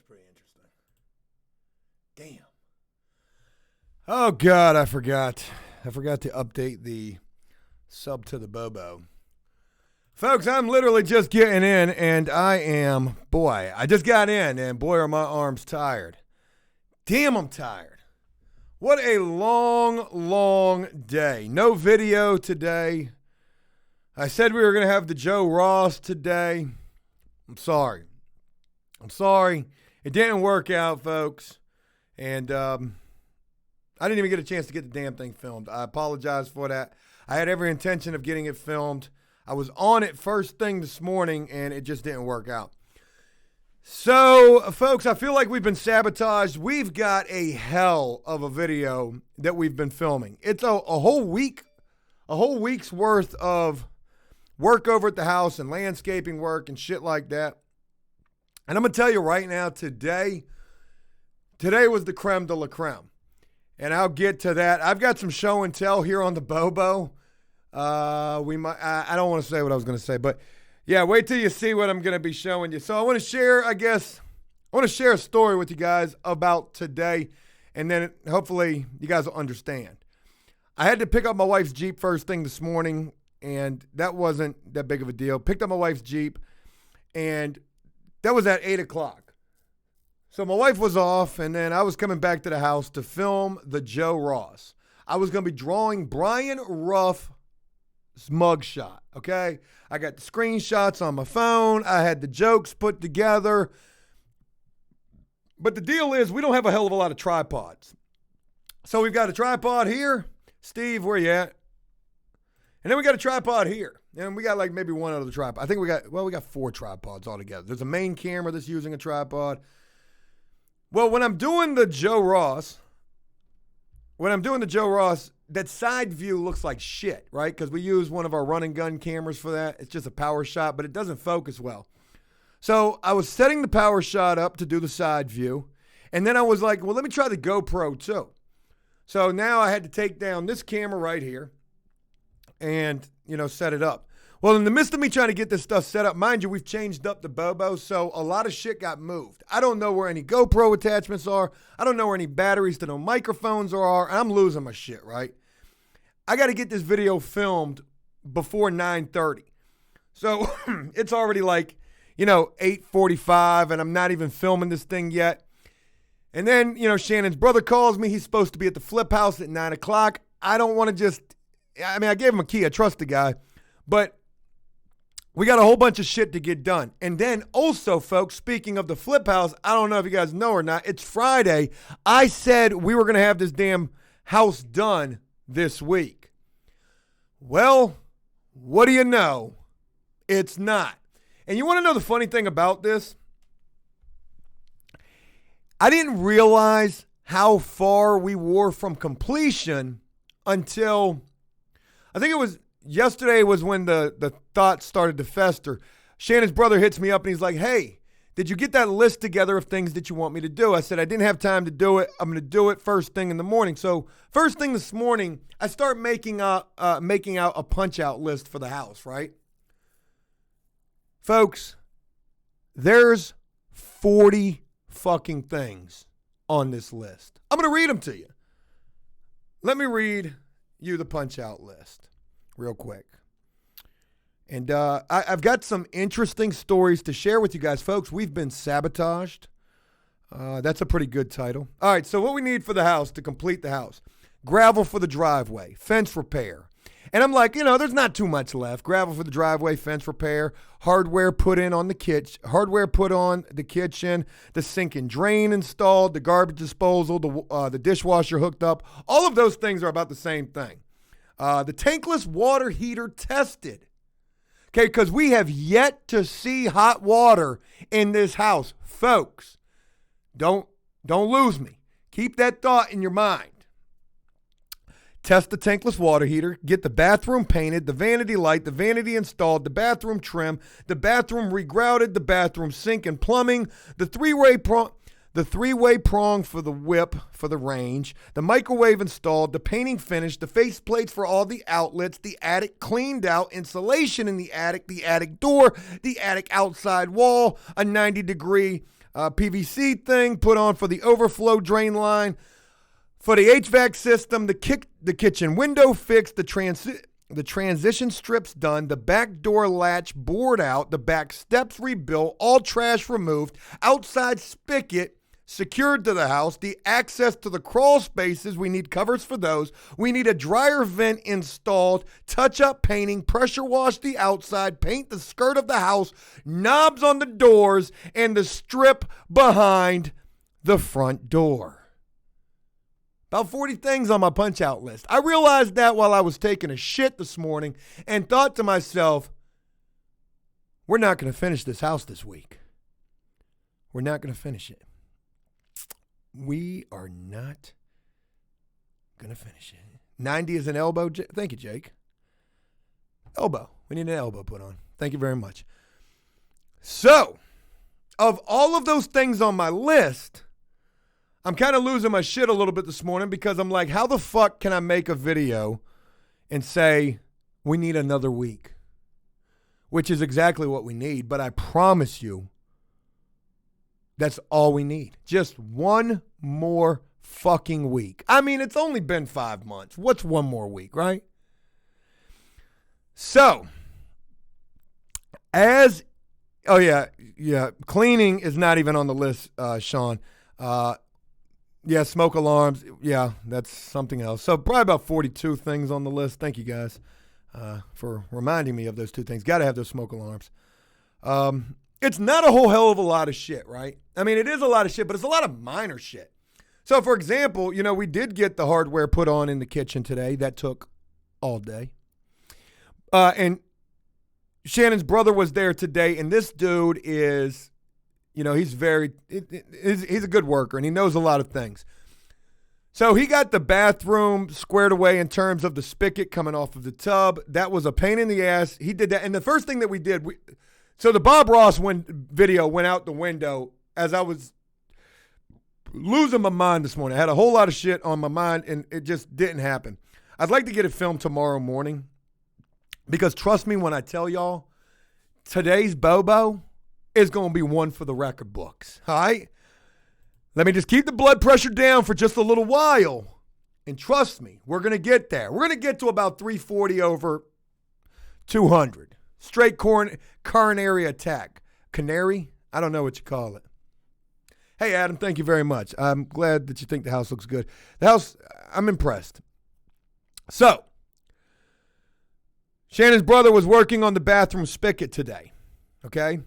pretty interesting. Damn. Oh, God, I forgot. I forgot to update the sub to the Bobo. Folks, I'm literally just getting in, and I just got in, and boy, are my arms tired. Damn, I'm tired. What a long, long day. No video today. I said we were going to have the Joe Ross today. I'm sorry. It didn't work out, folks. And I didn't even get a chance to get the damn thing filmed. I apologize for that. I had every intention of getting it filmed. I was on it first thing this morning, and it just didn't work out. So, folks, I feel like we've been sabotaged. We've got a hell of a video that we've been filming. It's a whole week's worth of work over at the house and landscaping work and shit like that. And I'm going to tell you right now, today was the creme de la creme. And I'll get to that. I've got some show and tell here on the Bobo. I don't want to say what I was going to say, but yeah, wait till you see what I'm going to be showing you. So I want to share a story with you guys about today, and then hopefully you guys will understand. I had to pick up my wife's Jeep first thing this morning, and that wasn't that big of a deal. Picked up my wife's Jeep, and that was at 8 o'clock. So my wife was off, and then I was coming back to the house to film the Joe Ross. I was going to be drawing Brian Ruff's mugshot, okay? I got the screenshots on my phone. I had the jokes put together. But the deal is we don't have a hell of a lot of tripods. So we've got a tripod here. Steve, where you at? And then we got a tripod here. And we got like maybe one other tripod. I think we got 4 tripods altogether. There's a main camera that's using a tripod. Well, when I'm doing the Joe Ross, that side view looks like shit, right? Because we use one of our run and gun cameras for that. It's just a power shot, but it doesn't focus well. So I was setting the power shot up to do the side view. And then I was like, well, let me try the GoPro too. So now I had to take down this camera right here and, set it up. Well, in the midst of me trying to get this stuff set up, mind you, we've changed up the Bobo, so a lot of shit got moved. I don't know where any GoPro attachments are. I don't know where any batteries to no microphones are. I'm losing my shit, right? I got to get this video filmed before 9:30. So it's already like, 8:45, and I'm not even filming this thing yet. And then, Shannon's brother calls me. He's supposed to be at the flip house at 9 o'clock. I don't want to I gave him a key. I trust the guy. But we got a whole bunch of shit to get done. And then also, folks, speaking of the flip house, I don't know if you guys know or not, it's Friday. I said we were going to have this damn house done this week. Well, what do you know? It's not. And you want to know the funny thing about this? I didn't realize how far we were from completion until, I think it was yesterday was when the thoughts started to fester. Shannon's brother hits me up and he's like, hey, did you get that list together of things that you want me to do? I said, I didn't have time to do it. I'm going to do it first thing in the morning. So first thing this morning, I start making out a punch-out list for the house, right? Folks, there's 40 fucking things on this list. I'm going to read them to you. Let me read you the punch-out list real quick. And I've got some interesting stories to share with you guys, folks. We've been sabotaged. That's a pretty good title. All right, so what we need for the house, to complete the house: gravel for the driveway, fence repair. And I'm like, there's not too much left. Gravel for the driveway, fence repair, hardware put on the kitchen, the sink and drain installed, the garbage disposal, the dishwasher hooked up. All of those things are about the same thing. The tankless water heater tested. Okay, because we have yet to see hot water in this house. Folks, don't lose me. Keep that thought in your mind. Test the tankless water heater, get the bathroom painted, the vanity light, the vanity installed, the bathroom trim, the bathroom regrouted, the bathroom sink and plumbing, the three-way prong for the whip for the range, the microwave installed, the painting finished, the face plates for all the outlets, the attic cleaned out, insulation in the attic door, the attic outside wall, a 90-degree PVC thing put on for the overflow drain line. For the HVAC system, the kitchen window fixed, the transition strips done, the back door latch bored out, the back steps rebuilt, all trash removed, outside spigot secured to the house, the access to the crawl spaces, we need covers for those. We need a dryer vent installed, touch up painting, pressure wash the outside, paint the skirt of the house, knobs on the doors, and the strip behind the front door. About 40 things on my punch out list. I realized that while I was taking a shit this morning and thought to myself, we're not going to finish this house this week. We're not going to finish it. We are not going to finish it. 90 is an elbow. Thank you, Jake. Elbow. We need an elbow put on. Thank you very much. So, of all of those things on my list, I'm kind of losing my shit a little bit this morning because I'm like, how the fuck can I make a video and say we need another week? Which is exactly what we need, but I promise you that's all we need. Just one more fucking week. I mean, it's only been 5 months. What's one more week, right? So, cleaning is not even on the list, Sean. Yeah, smoke alarms. Yeah, that's something else. So probably about 42 things on the list. Thank you guys for reminding me of those 2 things. Got to have those smoke alarms. It's not a whole hell of a lot of shit, right? I mean, it is a lot of shit, but it's a lot of minor shit. So, for example, we did get the hardware put on in the kitchen today. That took all day. And Shannon's brother was there today, and this dude is... he's he's a good worker and he knows a lot of things. So he got the bathroom squared away in terms of the spigot coming off of the tub. That was a pain in the ass. He did that. And the first thing that we did, so the Bob Ross video went out the window as I was losing my mind this morning. I had a whole lot of shit on my mind and it just didn't happen. I'd like to get it filmed tomorrow morning because trust me when I tell y'all, today's Bobo is going to be one for the record books. All right? Let me just keep the blood pressure down for just a little while. And trust me, we're going to get there. We're going to get to about 340 over 200. Straight coronary attack. Canary? I don't know what you call it. Hey, Adam, thank you very much. I'm glad that you think the house looks good. The house, I'm impressed. So, Shannon's brother was working on the bathroom spigot today. Okay?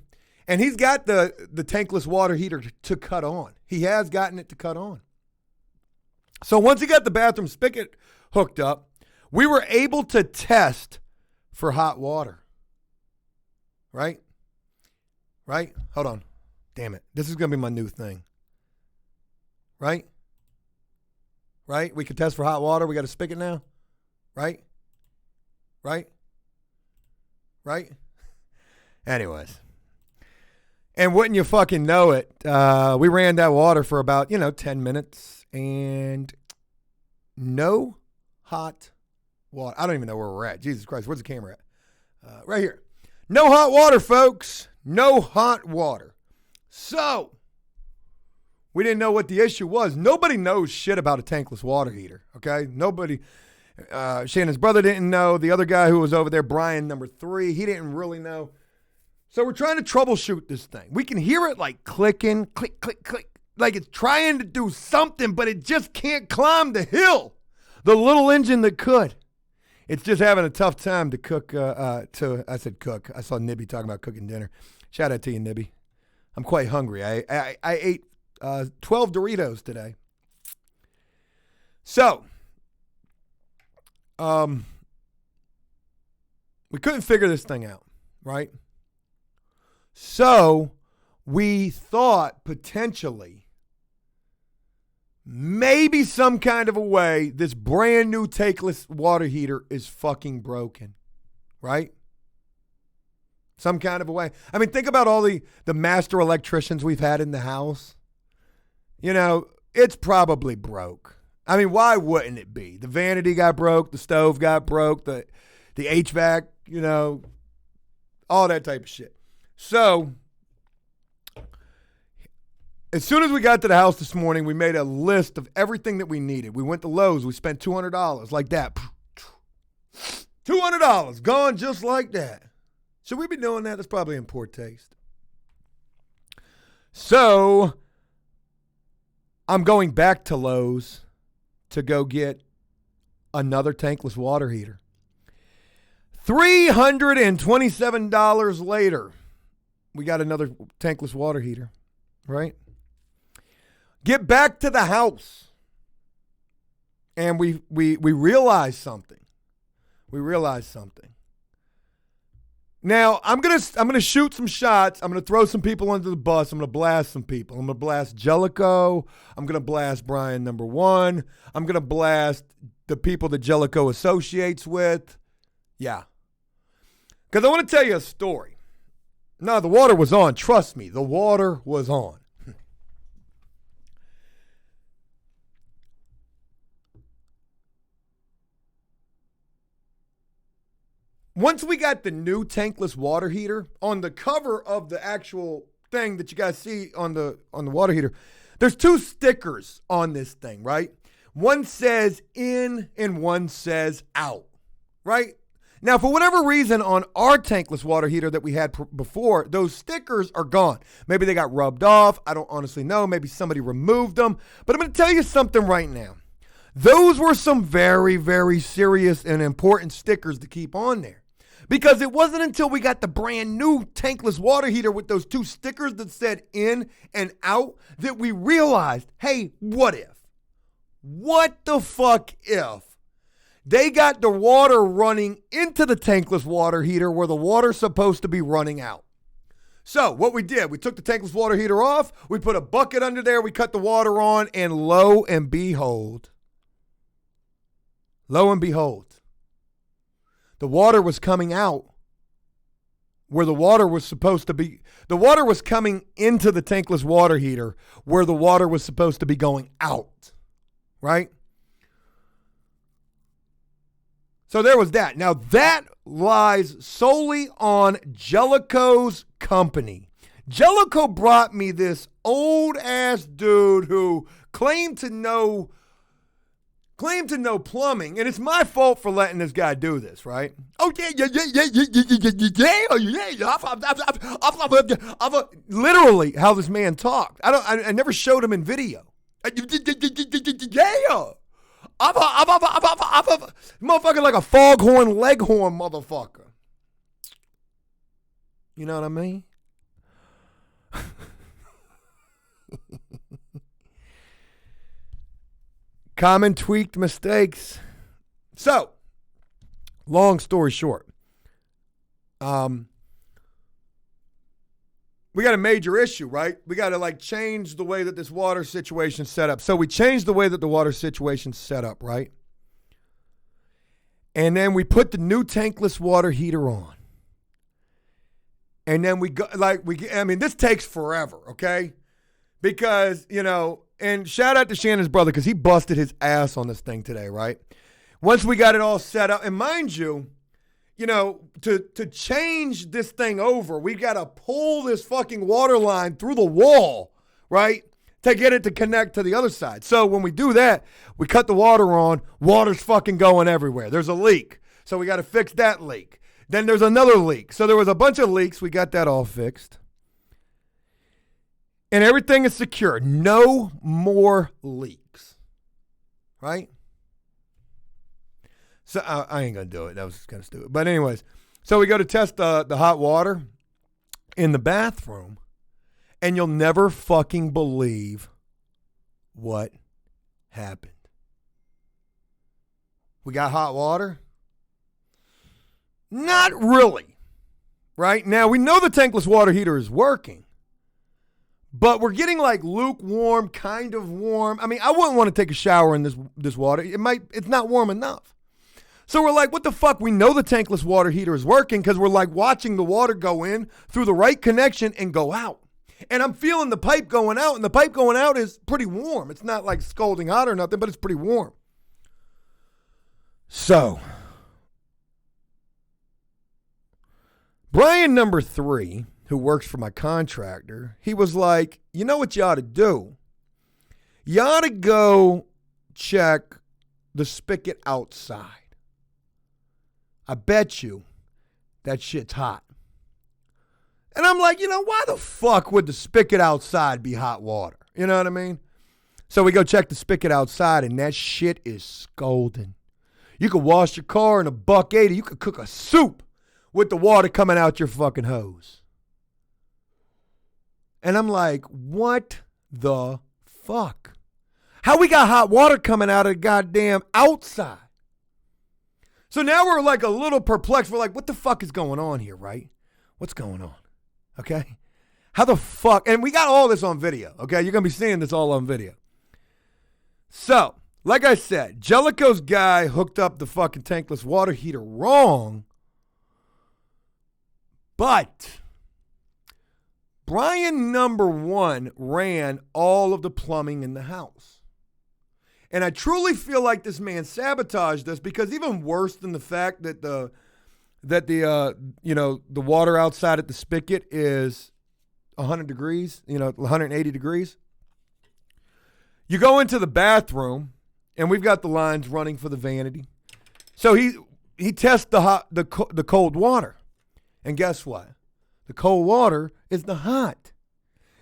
And he's got the tankless water heater to cut on. He has gotten it to cut on. So once he got the bathroom spigot hooked up, we were able to test for hot water. Right? Right? Hold on. Damn it. This is going to be my new thing. Right? Right? We can test for hot water. We got a spigot now. Right? Right? Right? Anyways. And wouldn't you fucking know it, we ran that water for about, 10 minutes and no hot water. I don't even know where we're at. Jesus Christ, where's the camera at? Right here. No hot water, folks. No hot water. So, we didn't know what the issue was. Nobody knows shit about a tankless water heater, okay? Nobody. Shannon's brother didn't know. The other guy who was over there, Brian, number 3, he didn't really know. So we're trying to troubleshoot this thing. We can hear it like clicking, click, click, click. Like it's trying to do something, but it just can't climb the hill. The little engine that could. It's just having a tough time to cook. I said cook. I saw Nibby talking about cooking dinner. Shout out to you, Nibby. I'm quite hungry. I ate 12 Doritos today. So, we couldn't figure this thing out, right? So we thought potentially maybe some kind of a way this brand new tankless water heater is fucking broken, right? Some kind of a way. I mean, think about all the master electricians we've had in the house. It's probably broke. I mean, why wouldn't it be? The vanity got broke, the stove got broke, the HVAC, all that type of shit. So, as soon as we got to the house this morning, we made a list of everything that we needed. We went to Lowe's. We spent $200 like that. $200 gone just like that. Should we be doing that? That's probably in poor taste. So I'm going back to Lowe's to go get another tankless water heater. $327 later, we got another tankless water heater, right? Get back to the house, and we realized something. We realized something. Now, I'm gonna shoot some shots. I'm gonna throw some people under the bus. I'm gonna blast some people. I'm gonna blast Jellicoe. I'm gonna blast Brian number 1. I'm gonna blast the people that Jellicoe associates with. Yeah. Because I want to tell you a story. No, the water was on. Trust me, the water was on. Once we got the new tankless water heater, on the cover of the actual thing that you guys see on the water heater, there's 2 stickers on this thing, right? One says in and one says out, right? Now, for whatever reason, on our tankless water heater that we had before, those stickers are gone. Maybe they got rubbed off. I don't honestly know. Maybe somebody removed them. But I'm going to tell you something right now. Those were some very, very serious and important stickers to keep on there. Because it wasn't until we got the brand new tankless water heater with those 2 stickers that said in and out that we realized, hey, what if? What the fuck if they got the water running into the tankless water heater where the water's supposed to be running out? So what we did, we took the tankless water heater off, we put a bucket under there, we cut the water on, and lo and behold, the water was coming out where the water was supposed to be. The water was coming into the tankless water heater where the water was supposed to be going out, right? So there was that. Now that lies solely on Jellicoe's company. Jellicoe brought me this old ass dude who claimed to know plumbing, and it's my fault for letting this guy do this, right? Oh yeah. Literally how this man talked. I never showed him in video. Yeah. Motherfucker like a foghorn leghorn motherfucker. You know what I mean? Common tweaked mistakes. So, long story short, we got a major issue, right? We got to change the way that this water situation's set up. So we changed the way that the water situation's set up, right? And then we put the new tankless water heater on. And then we go, this takes forever, okay? Because, and shout out to Shannon's brother because he busted his ass on this thing today, right? Once we got it all set up, and mind you, to change this thing over, we got to pull this fucking water line through the wall, right, to get it to connect to the other side. So when we do that, we cut the water on, water's fucking going everywhere. There's a leak, so we got to fix that leak. Then there's another leak. So there was a bunch of leaks. We got that all fixed. And everything is secure. No more leaks. Right? So I ain't going to do it. That was kind of stupid. But anyways, so we go to test the hot water in the bathroom. And you'll never fucking believe what happened. We got hot water? Not really. Right? Now, we know the tankless water heater is working. But we're getting lukewarm, kind of warm. I mean, I wouldn't want to take a shower in this water. It's not warm enough. So we're like, what the fuck? We know the tankless water heater is working because we're watching the water go in through the right connection and go out. And I'm feeling the pipe going out, and the pipe going out is pretty warm. It's not scalding hot or nothing, but it's pretty warm. So, Brian number 3, who works for my contractor, he was like, you know what you ought to do? You ought to go check the spigot outside. I bet you that shit's hot. And I'm like, why the fuck would the spigot outside be hot water? You know what I mean? So we go check the spigot outside, and that shit is scalding. You could wash your car in $1.80. You could cook a soup with the water coming out your fucking hose. And I'm like, what the fuck? How we got hot water coming out of the goddamn outside? So now we're like a little perplexed. We're like, what the fuck is going on here, right? What's going on? Okay? How the fuck? And we got all this on video, okay? You're going to be seeing this all on video. So, like I said, Jellicoe's guy hooked up the fucking tankless water heater wrong. But Brian number 1 ran all of the plumbing in the house. And I truly feel like this man sabotaged us, because even worse than the fact that the water outside at the spigot is 100 degrees, 180 degrees. You go into the bathroom, and we've got the lines running for the vanity. So he tests the cold water. And guess what? The cold water is the hot.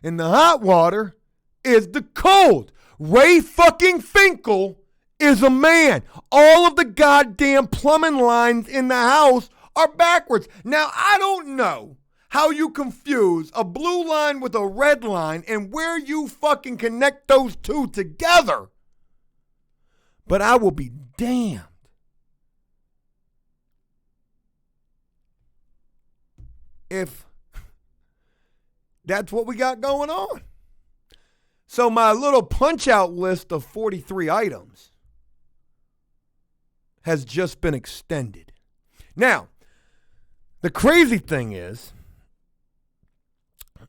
And the hot water is the cold. Ray fucking Finkel is a man. All of the goddamn plumbing lines in the house are backwards. Now, I don't know how you confuse a blue line with a red line and where you fucking connect those two together. But I will be damned if that's what we got going on. So my little punch-out list of 43 items has just been extended. Now, the crazy thing is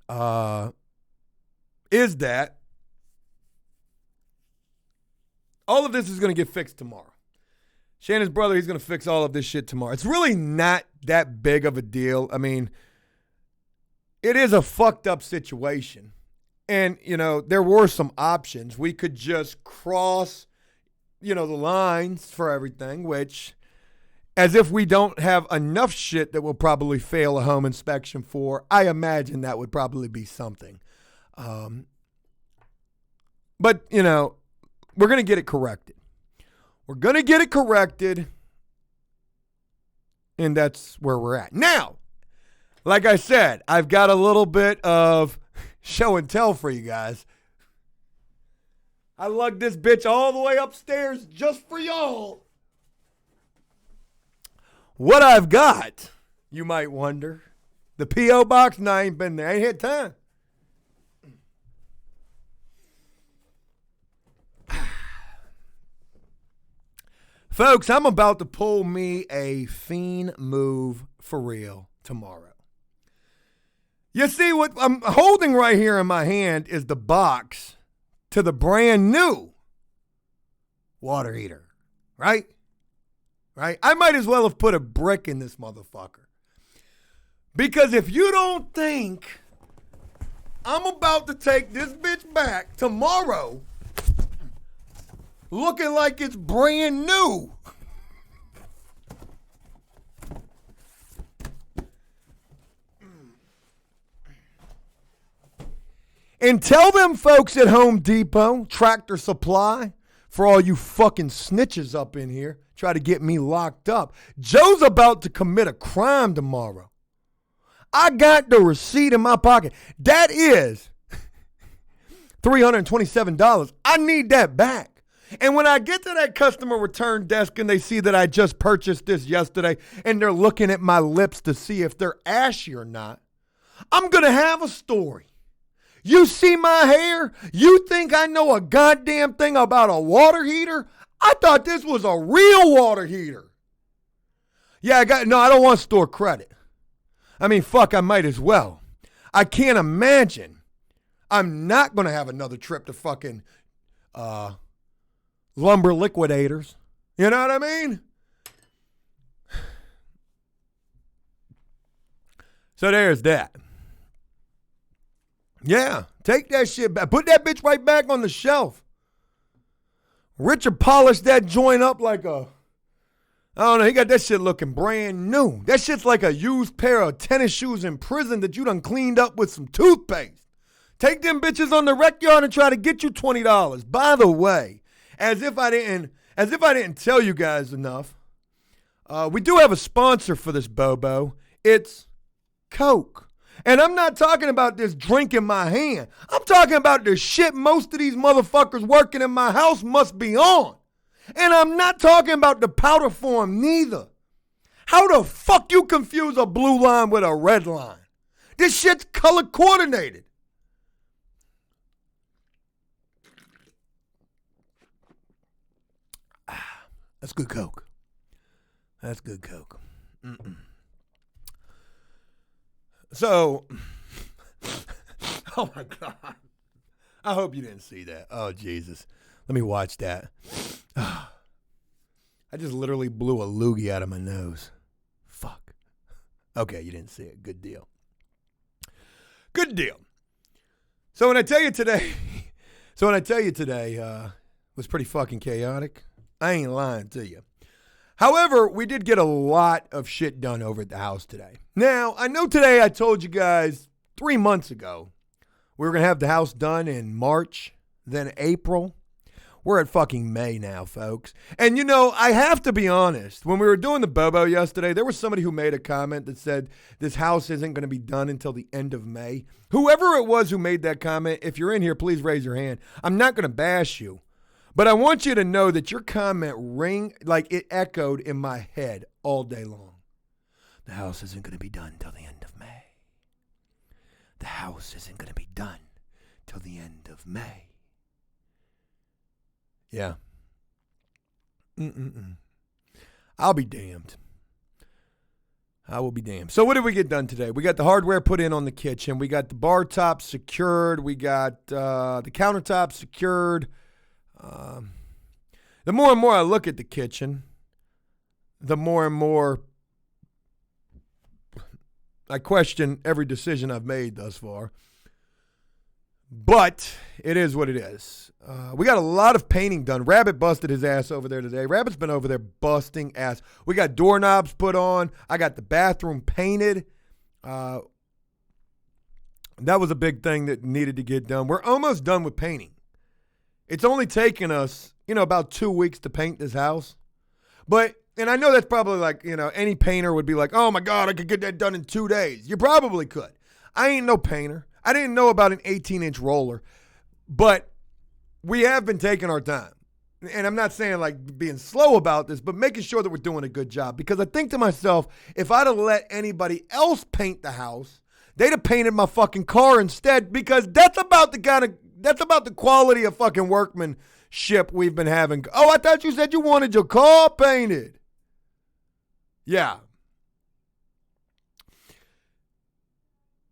that all of this is going to get fixed tomorrow. Shannon's brother, he's going to fix all of this shit tomorrow. It's really not that big of a deal. I mean, it is a fucked up situation. And, there were some options. We could just cross, the lines for everything, which, as if we don't have enough shit that will probably fail a home inspection for, I imagine that would probably be something. But, we're going to get it corrected. We're going to get it corrected, and that's where we're at. Now, like I said, I've got a little bit of show and tell for you guys. I lugged this bitch all the way upstairs just for y'all. What I've got, you might wonder. The P.O. box? No, I ain't been there. I ain't had time. Folks, I'm about to pull me a fiend move for real tomorrow. You see, what I'm holding right here in my hand is the box to the brand new water heater, right? Right? I might as well have put a brick in this motherfucker. Because if you don't think I'm about to take this bitch back tomorrow looking like it's brand new, and tell them folks at Home Depot, Tractor Supply, for all you fucking snitches up in here, try to get me locked up. Joe's about to commit a crime tomorrow. I got the receipt in my pocket. That is $327. I need that back. And when I get to that customer return desk and they see that I just purchased this yesterday and they're looking at my lips to see if they're ashy or not, I'm going to have a story. You see my hair? You think I know a goddamn thing about a water heater? I thought this was a real water heater. Yeah, I don't want store credit. I mean, fuck, I might as well. I can't imagine I'm not going to have another trip to fucking Lumber Liquidators. You know what I mean? So there's that. Yeah, take that shit back. Put that bitch right back on the shelf. Richard polished that joint up like I don't know, he got that shit looking brand new. That shit's like a used pair of tennis shoes in prison that you done cleaned up with some toothpaste. Take them bitches on the rec yard and try to get you $20. By the way, as if I didn't tell you guys enough, we do have a sponsor for this Bobo. It's Coke. And I'm not talking about this drink in my hand. I'm talking about the shit most of these motherfuckers working in my house must be on. And I'm not talking about the powder form neither. How the fuck you confuse a blue line with a red line? This shit's color coordinated. That's good Coke. That's good Coke. Mm-mm. So, oh my God. I hope you didn't see that. Oh, Jesus. Let me watch that. I just literally blew a loogie out of my nose. Fuck. Okay, you didn't see it. Good deal. Good deal. So when I tell you today was pretty fucking chaotic, I ain't lying to you. However, we did get a lot of shit done over at the house today. Now, I know today I told you guys 3 months ago we were going to have the house done in March, then April. We're at fucking May now, folks. And you know, I have to be honest. When we were doing the Bobo yesterday, there was somebody who made a comment that said this house isn't going to be done until the end of May. Whoever it was who made that comment, if you're in here, please raise your hand. I'm not going to bash you. But I want you to know that your comment it echoed in my head all day long. The house isn't going to be done till the end of May. The house isn't going to be done till the end of May. Yeah. I'll be damned. I will be damned. So what did we get done today? We got the hardware put in on the kitchen. We got the bar top secured. We got the countertop secured. The more and more I look at the kitchen, the more and more I question every decision I've made thus far. But it is what it is. We got a lot of painting done. Rabbit busted his ass over there today. Rabbit's been over there busting ass. We got doorknobs put on. I got the bathroom painted. That was a big thing that needed to get done. We're almost done with painting. It's only taken us, about 2 weeks to paint this house. And I know that's probably like, any painter would be like, oh my God, I could get that done in 2 days. You probably could. I ain't no painter. I didn't know about an 18-inch roller, but we have been taking our time. And I'm not saying like being slow about this, but making sure that we're doing a good job. Because I think to myself, if I'd have let anybody else paint the house, they'd have painted my fucking car instead, because that's about the quality of fucking workmanship we've been having. Oh, I thought you said you wanted your car painted. Yeah.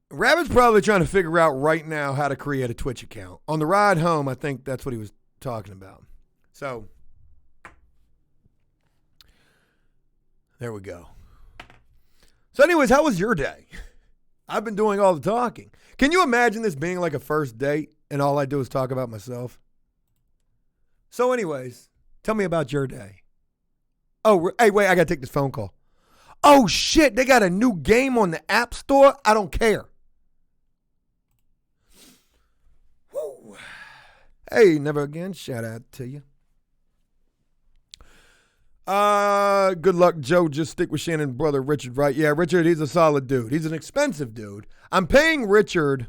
Rabbit's probably trying to figure out right now how to create a Twitch account. On the ride home, I think that's what he was talking about. So, there we go. So anyways, how was your day? I've been doing all the talking. Can you imagine this being like a first date and all I do is talk about myself? So anyways, tell me about your day. Oh, hey, wait, I got to take this phone call. Oh, shit, they got a new game on the App Store? I don't care. Woo. Hey, never again. Shout out to you. Good luck, Joe. Just stick with Shannon, brother Richard, right? Yeah, Richard, he's a solid dude. He's an expensive dude. I'm paying Richard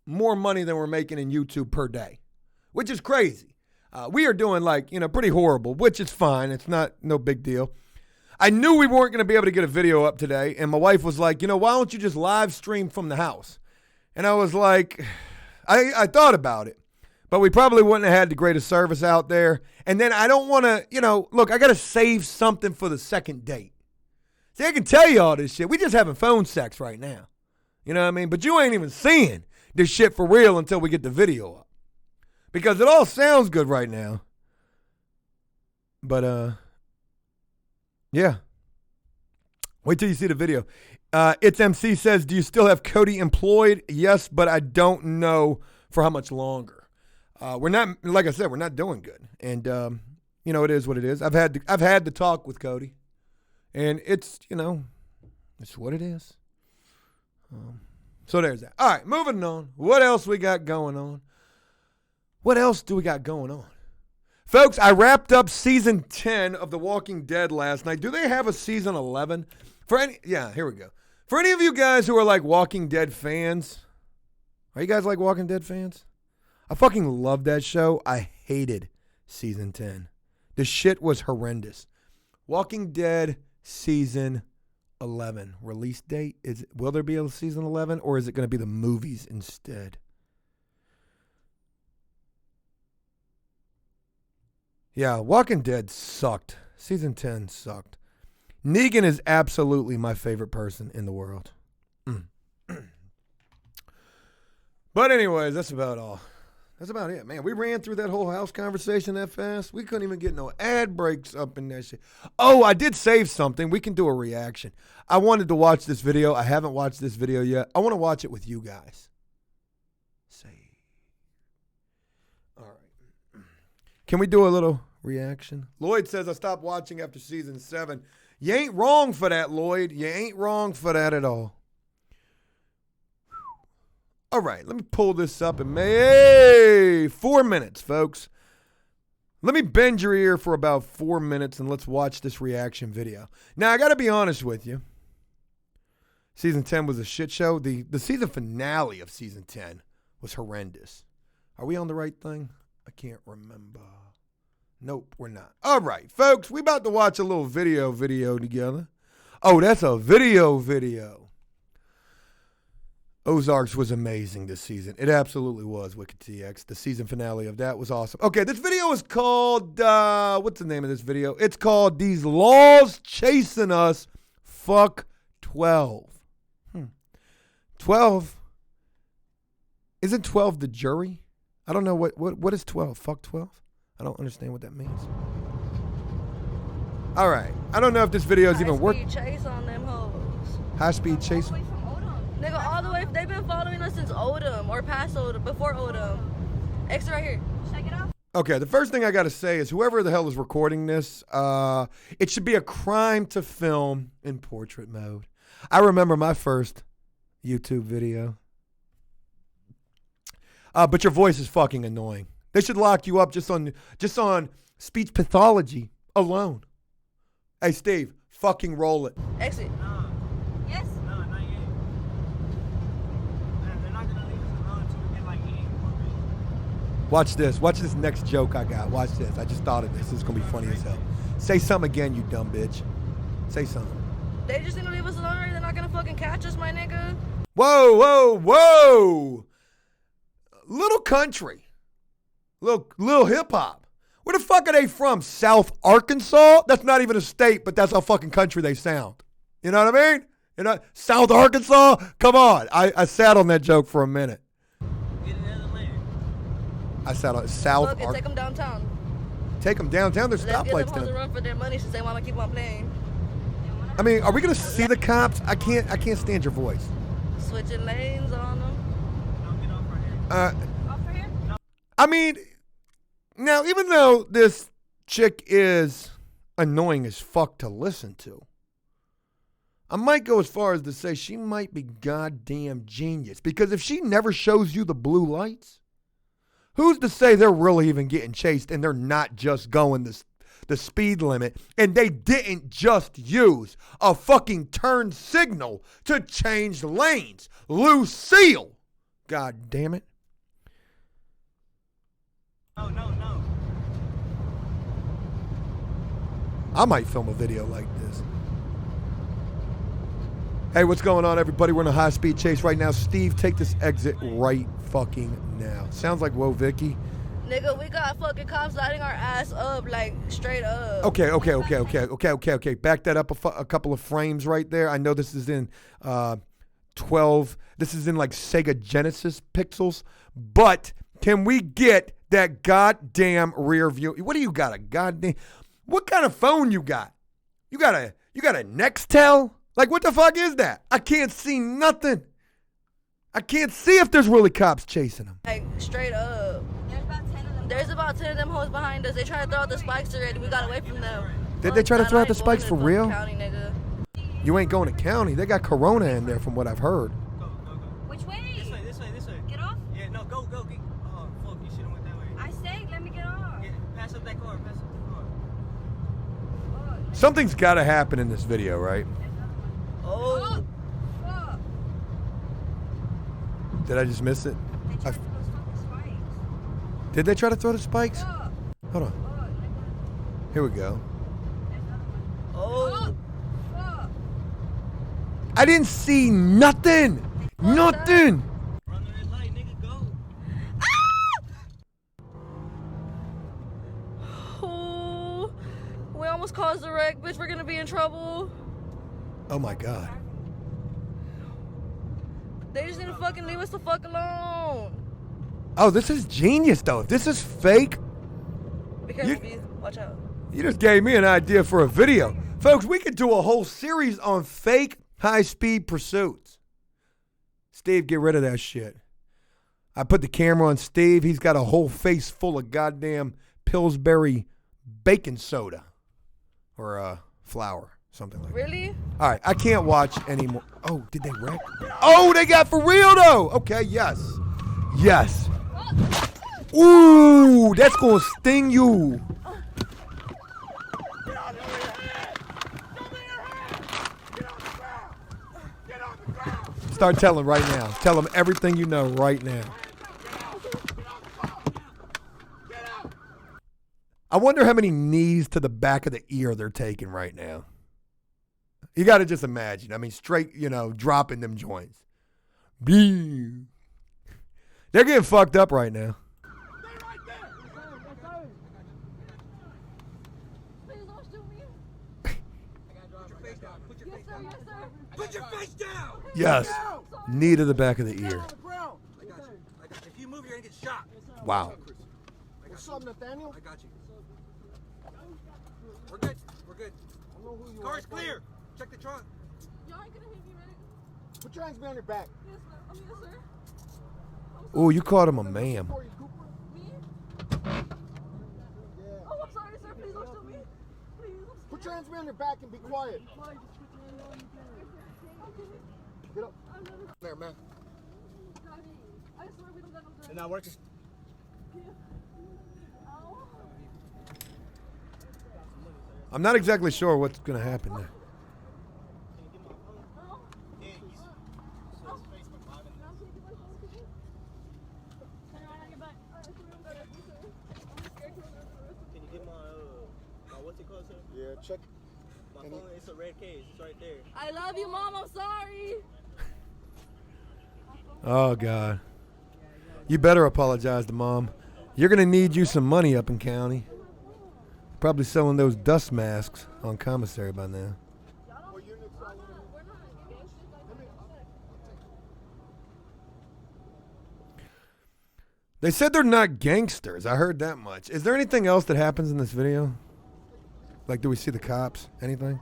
more money than we're making in YouTube per day, which is crazy. We are doing pretty horrible, which is fine. It's no big deal. I knew we weren't going to be able to get a video up today, and my wife was like, why don't you just live stream from the house? And I was like, I thought about it, but we probably wouldn't have had the greatest service out there. And then I don't want to, look, I got to save something for the second date. See, I can tell you all this shit. We just having phone sex right now. You know what I mean? But you ain't even seeing this shit for real until we get the video up. Because it all sounds good right now. But, yeah. Wait till you see the video. It's MC says, do you still have Cody employed? Yes, but I don't know for how much longer. We're not, like I said, we're not doing good. And, it is what it is. I've had to talk with Cody. And it's, it's what it is. So there's that. All right, moving on. What else we got going on? What else do we got going on? Folks, I wrapped up season 10 of The Walking Dead last night. Do they have a season 11? Here we go. For any of you guys who are like Walking Dead fans, are you guys like Walking Dead fans? I fucking love that show. I hated season 10. The shit was horrendous. Walking Dead season 11. Release date? Will there be a season 11 or is it going to be the movies instead? Yeah, Walking Dead sucked. Season 10 sucked. Negan is absolutely my favorite person in the world. But anyways, that's about all. That's about it, man. We ran through that whole house conversation that fast. We couldn't even get no ad breaks up in that shit. Oh, I did save something. We can do a reaction. I wanted to watch this video. I haven't watched this video yet. I want to watch it with you guys. Save. All right. Can we do a little reaction? Lloyd says I stopped watching after season 7. You ain't wrong for that, Lloyd. You ain't wrong for that at all. All right, let me pull this up and 4 minutes, folks. Let me bend your ear for about 4 minutes and let's watch this reaction video. Now, I got to be honest with you. Season 10 was a shit show. The season finale of season 10 was horrendous. Are we on the right thing? I can't remember. Nope, we're not. All right, folks, we about to watch a little video together. Oh, that's a video. Ozarks was amazing this season. It absolutely was, Wicked TX. The season finale of that was awesome. Okay, this video is called, what's the name of this video? It's called These Laws Chasing Us, Fuck 12. 12? Isn't 12 the jury? I don't know, what is 12? Fuck 12? I don't understand what that means. All right. I don't know if this video is even worth. High speed chase on them hoes. High speed chase. Nigga, all the way. They've been following us since Odom or past Odom, before Odom. Exit right here. Check it out. Okay, the first thing I got to say is whoever the hell is recording this, it should be a crime to film in portrait mode. I remember my first YouTube video. But your voice is fucking annoying. They should lock you up just on speech pathology alone. Hey, Steve, fucking roll it. Exit. Yes. No, not yet. They're not gonna leave us alone until we get like 8 more minutes. Watch this. Watch this next joke I got. Watch this. I just thought of this. This is gonna be funny as hell. Say something again, you dumb bitch. Say something. They just gonna leave us alone, or they're not gonna fucking catch us, my nigga. Whoa. Little country. Little hip hop. Where the fuck are they from? South Arkansas? That's not even a state, but that's how fucking country they sound. You know what I mean? South Arkansas? Come on. I sat on that joke for a minute. Get in the other lane. I sat on South Fuck it, take them downtown. Take them downtown? There's Let's stoplights get them down. to run for their money since they want to keep on playing. I mean, are we gonna see the cops? I can't stand your voice. Switching lanes on them. Don't get off right here. Off for here? I mean, now, even though this chick is annoying as fuck to listen to, I might go as far as to say she might be goddamn genius. Because if she never shows you the blue lights, who's to say they're really even getting chased and they're not just going the speed limit and they didn't just use a fucking turn signal to change lanes? Lucille! God damn it. No. I might film a video like this. Hey, what's going on, everybody? We're in a high-speed chase right now. Steve, take this exit right fucking now. Sounds like Whoa Vicky. Nigga, we got fucking cops lighting our ass up, like, straight up. Okay. Back that up a couple of frames right there. I know this is in 12. This is in, like, Sega Genesis pixels. But can we get that goddamn rear view? What do you got? What kind of phone you got? You got a Nextel? Like, what the fuck is that? I can't see nothing. I can't see if there's really cops chasing them. Like, straight up. There's about 10 of them hoes behind us. They try to throw out the spikes already. We got away from them. Did they try to throw out the spikes for real? County, nigga. You ain't going to county. They got Corona in there from what I've heard. Go. Which way? This way. Get off? Yeah, no, go. Oh, fuck, you should've went that way. I say, let me get off. Yeah, pass up that car. Oh, Something's got to happen in this video, right? Oh. fuck. Did I just miss it? They tried to those fucking spikes. Did they try to throw the spikes? Fuck. Hold on. Oh, Here we go. Oh. fuck. I didn't see nothing. Nothing. Run the red light, nigga, go. Oh. We almost caused a wreck, bitch. We're gonna be in trouble. Oh my God. They just need to fucking leave us the fuck alone. Oh, this is genius, though. If this is fake, Be careful, B. Watch out. you just gave me an idea for a video. Folks, we could do a whole series on fake high-speed pursuits. Steve, get rid of that shit. I put the camera on Steve. He's got a whole face full of goddamn Pillsbury baking soda. Or flour, something like that. Really? All right, I can't watch anymore. Oh, did they wreck? Oh, they got for real, though. Okay, yes. Yes. Ooh, that's going to sting you. Start telling right now. Tell them everything you know right now. I wonder how many knees to the back of the ear they're taking right now. You got to just imagine. I mean, straight, dropping them joints. Bing. They're getting fucked up right now. Put your face down. Yes. Knee to the back of the ear. I got you. If you move, you're gonna get shot. Wow. What's up, Nathaniel? I got you. We're good. Car's clear. Check the trunk. Y'all ain't gonna hit me, right? Put your hands behind your back. Yes, yes, sir. Oh, you called him a ma'am. Me? Oh, I'm sorry, sir. Please don't shoot me. Please. Put your hands behind your back and be quiet. Get up. There, man. I swear we don't got no gun. It's not working. I'm not exactly sure what's going to happen there. Can you get my what's it called, sir? Yeah, check. My phone, it's a red case. It's right there. I love you, Mom. I'm sorry. Oh, God. You better apologize to Mom. You're going to need you some money up in county. Probably selling those dust masks on commissary by now. They said they're not gangsters. I heard that much. Is there anything else that happens in this video? Like, do we see the cops? Anything?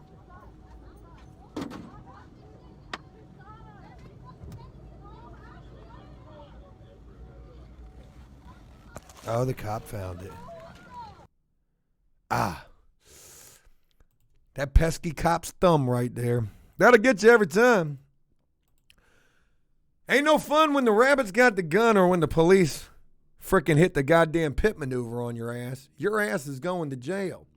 Oh, the cop found it. Ah. That pesky cop's thumb right there. That'll get you every time. Ain't no fun when the rabbit's got the gun or when the police frickin' hit the goddamn pit maneuver on your ass. Your ass is going to jail.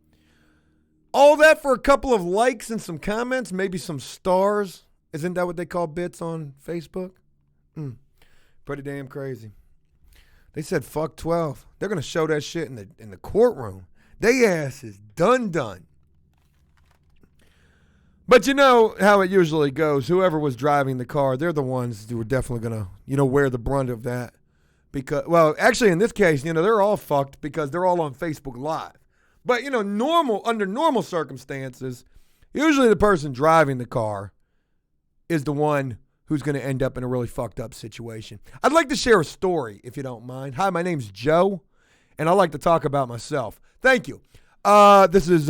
All that for a couple of likes and some comments, maybe some stars. Isn't that what they call bits on Facebook? Pretty damn crazy. They said fuck 12. They're gonna show that shit in the courtroom. They ass is done. But you know how it usually goes. Whoever was driving the car, they're the ones who were definitely gonna, wear the brunt of that. Because, well, actually in this case, they're all fucked because they're all on Facebook Live. But under normal circumstances, usually the person driving the car is the one who's going to end up in a really fucked up situation. I'd like to share a story, if you don't mind. Hi, my name's Joe, and I like to talk about myself. Thank you. This is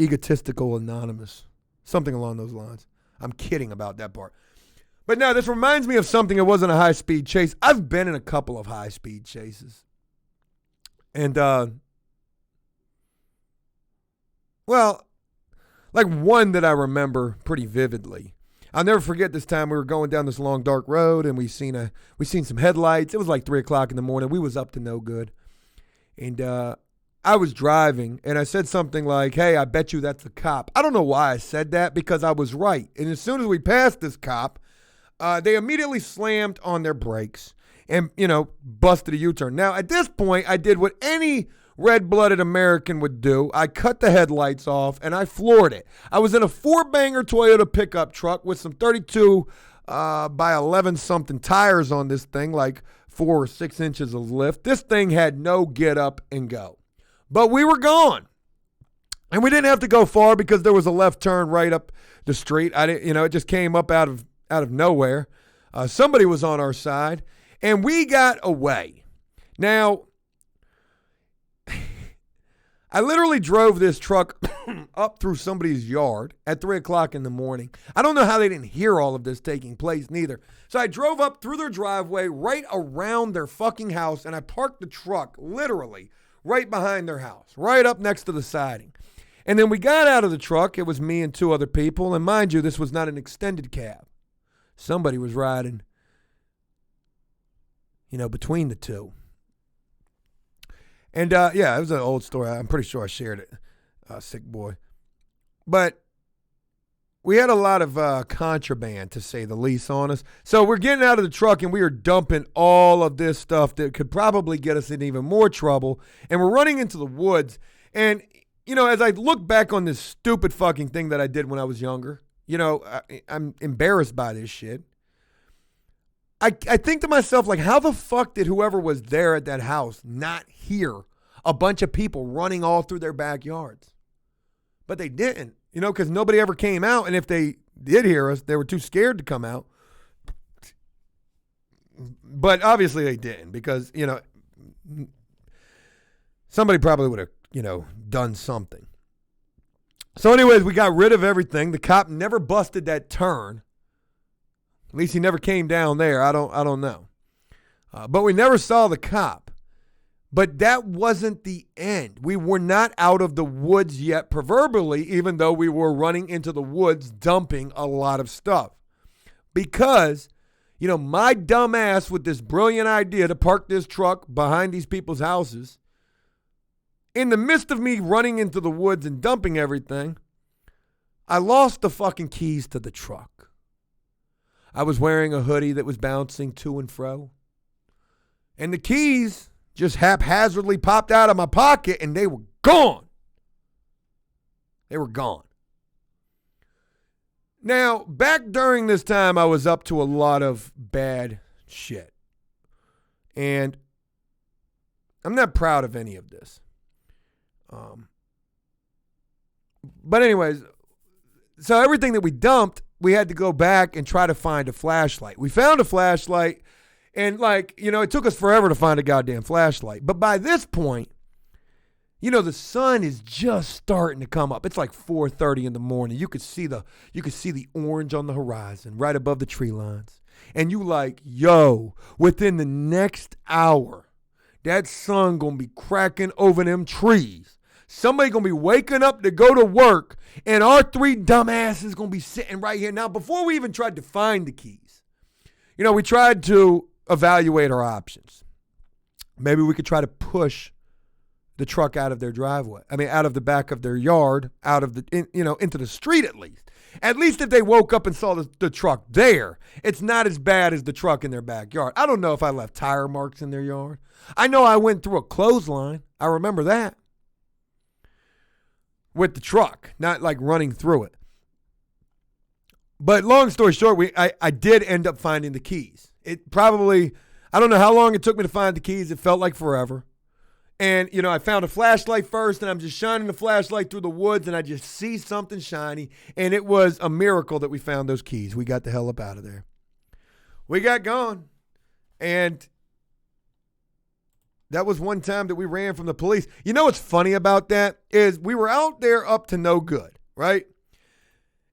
Egotistical Anonymous, something along those lines. I'm kidding about that part. But no, this reminds me of something that wasn't a high-speed chase. I've been in a couple of high-speed chases. And, well, like one that I remember pretty vividly. I'll never forget this time we were going down this long, dark road, and we seen some headlights. It was like 3 o'clock in the morning. We was up to no good. And I was driving, and I said something like, hey, I bet you that's a cop. I don't know why I said that, because I was right. And as soon as we passed this cop, they immediately slammed on their brakes and, busted a U-turn. Now, at this point, I did what any red-blooded American would do. I cut the headlights off, and I floored it. I was in a 4-banger Toyota pickup truck with some 32 by 11-something tires on this thing, like 4 or 6 inches of lift. This thing had no get up and go. But we were gone. And we didn't have to go far because there was a left turn right up the street. It just came up out of nowhere. Somebody was on our side, and we got away. Now, I literally drove this truck up through somebody's yard at 3 o'clock in the morning. I don't know how they didn't hear all of this taking place neither. So I drove up through their driveway, right around their fucking house, and I parked the truck literally right behind their house, right up next to the siding. And then we got out of the truck. It was me and 2 other people. And mind you, this was not an extended cab. Somebody was riding, between the two. And, it was an old story. I'm pretty sure I shared it. Sick boy. But we had a lot of contraband, to say the least, on us. So we're getting out of the truck, and we are dumping all of this stuff that could probably get us in even more trouble. And we're running into the woods. And, as I look back on this stupid fucking thing that I did when I was younger, I'm embarrassed by this shit. I think to myself, like, how the fuck did whoever was there at that house not hear a bunch of people running all through their backyards? But they didn't, because nobody ever came out. And if they did hear us, they were too scared to come out. But obviously they didn't, because, somebody probably would have, done something. So anyways, we got rid of everything. The cop never busted that turn. At least he never came down there. I don't know. But we never saw the cop. But that wasn't the end. We were not out of the woods yet, proverbially, even though we were running into the woods dumping a lot of stuff. Because, my dumb ass with this brilliant idea to park this truck behind these people's houses, in the midst of me running into the woods and dumping everything, I lost the fucking keys to the truck. I was wearing a hoodie that was bouncing to and fro. And the keys just haphazardly popped out of my pocket, and they were gone. They were gone. Now, back during this time, I was up to a lot of bad shit. And I'm not proud of any of this. But anyways, so everything that we dumped, we had to go back and try to find a flashlight. We found a flashlight, and it took us forever to find a goddamn flashlight. But by this point, the sun is just starting to come up. It's like 4:30 in the morning. You could see the orange on the horizon right above the tree lines. And you within the next hour, that sun gonna be cracking over them trees. Somebody going to be waking up to go to work, and our 3 dumbasses going to be sitting right here. Now, before we even tried to find the keys, we tried to evaluate our options. Maybe we could try to push the truck out of their driveway. Out of the back of their yard, out of into the street at least. At least if they woke up and saw the truck there, it's not as bad as the truck in their backyard. I don't know if I left tire marks in their yard. I know I went through a clothesline. I remember that. With the truck, not like running through it. But long story short, I did end up finding the keys. It probably, I don't know how long it took me to find the keys. It felt like forever. And, I found a flashlight first, and I'm just shining the flashlight through the woods, and I just see something shiny. And it was a miracle that we found those keys. We got the hell up out of there. We got gone. And that was one time that we ran from the police. What's funny about that is we were out there up to no good, right?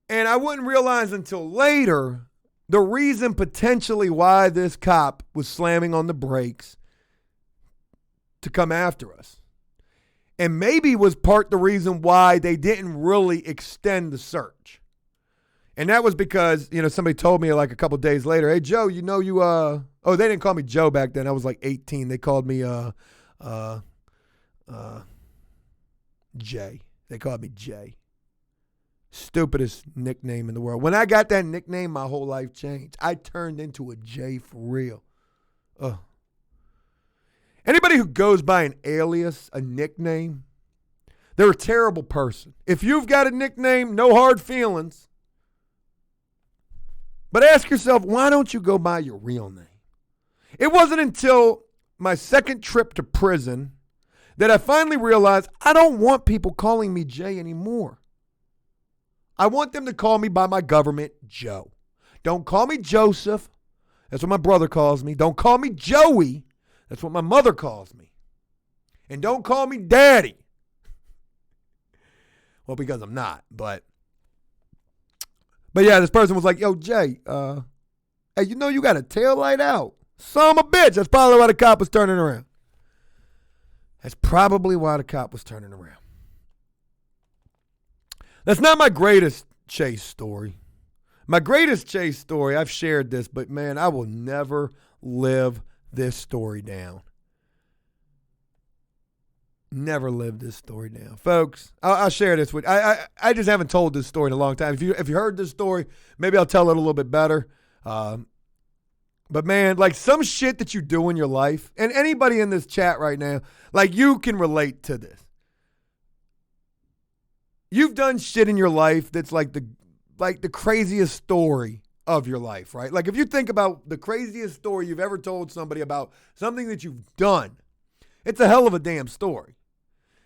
And I wouldn't realize until later the reason potentially why this cop was slamming on the brakes to come after us. And maybe was part the reason why they didn't really extend the search. And that was because, somebody told me like a couple days later, hey, Joe, they didn't call me Joe back then. I was like 18. They called me Jay. They called me Jay. Stupidest nickname in the world. When I got that nickname, my whole life changed. I turned into a Jay for real. Ugh. Anybody who goes by an alias, a nickname, they're a terrible person. If you've got a nickname, no hard feelings. But ask yourself, why don't you go by your real name? It wasn't until my second trip to prison that I finally realized I don't want people calling me Jay anymore. I want them to call me by my government, Joe. Don't call me Joseph. That's what my brother calls me. Don't call me Joey. That's what my mother calls me. And don't call me Daddy. Well, because I'm not, but yeah, this person was like, yo, Jay, hey, you got a tail light out. Son of a bitch. That's probably why the cop was turning around. That's probably why the cop was turning around. That's not my greatest chase story. My greatest chase story, I've shared this, but man, I will never live this story down. Never live this story down. Folks, I'll share this with I just haven't told this story in a long time. If you heard this story, maybe I'll tell it a little bit better. But man, like some shit that you do in your life, and anybody in this chat right now, like you can relate to this. You've done shit in your life that's like the craziest story of your life, right? Like if you think about the craziest story you've ever told somebody about something that you've done, it's a hell of a damn story.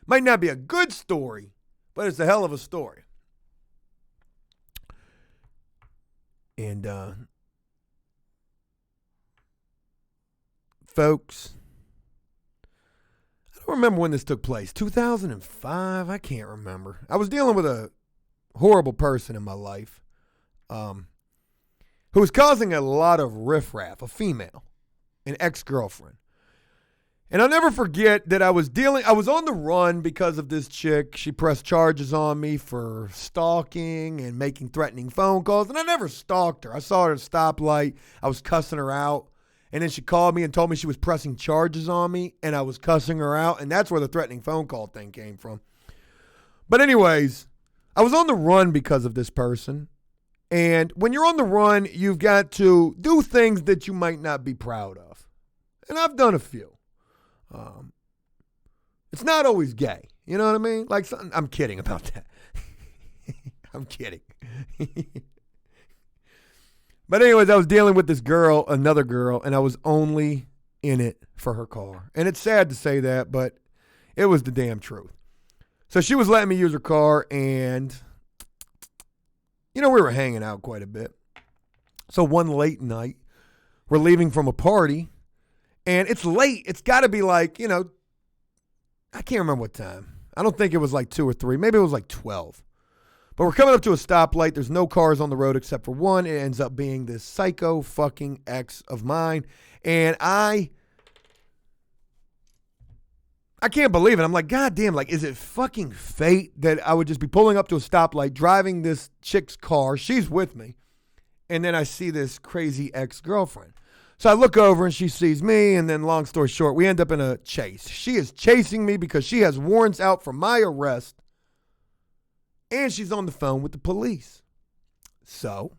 Might not be a good story, but it's a hell of a story. And folks, I don't remember when this took place. 2005? I can't remember. I was dealing with a horrible person in my life who was causing a lot of riffraff, a female, an ex-girlfriend. And I'll never forget that I was on the run because of this chick. She pressed charges on me for stalking and making threatening phone calls. And I never stalked her. I saw her at a stoplight. I was cussing her out. And then she called me and told me she was pressing charges on me. And I was cussing her out. And that's where the threatening phone call thing came from. But anyways, I was on the run because of this person. And when you're on the run, you've got to do things that you might not be proud of. And I've done a few. It's not always gay. You know what I mean? Like, I'm kidding about that. I'm kidding. But anyways, I was dealing with this girl, another girl, and I was only in it for her car. And it's sad to say that, but it was the damn truth. So she was letting me use her car, and, we were hanging out quite a bit. So one late night, we're leaving from a party. And it's late. It's got to be like, I can't remember what time. I don't think it was like 2 or 3. Maybe it was like 12. But we're coming up to a stoplight. There's no cars on the road except for one. It ends up being this psycho fucking ex of mine. And I can't believe it. I'm like, God damn, like, is it fucking fate that I would just be pulling up to a stoplight, driving this chick's car. She's with me. And then I see this crazy ex-girlfriend. So I look over and she sees me, and then long story short, we end up in a chase. She is chasing me because she has warrants out for my arrest, and she's on the phone with the police. So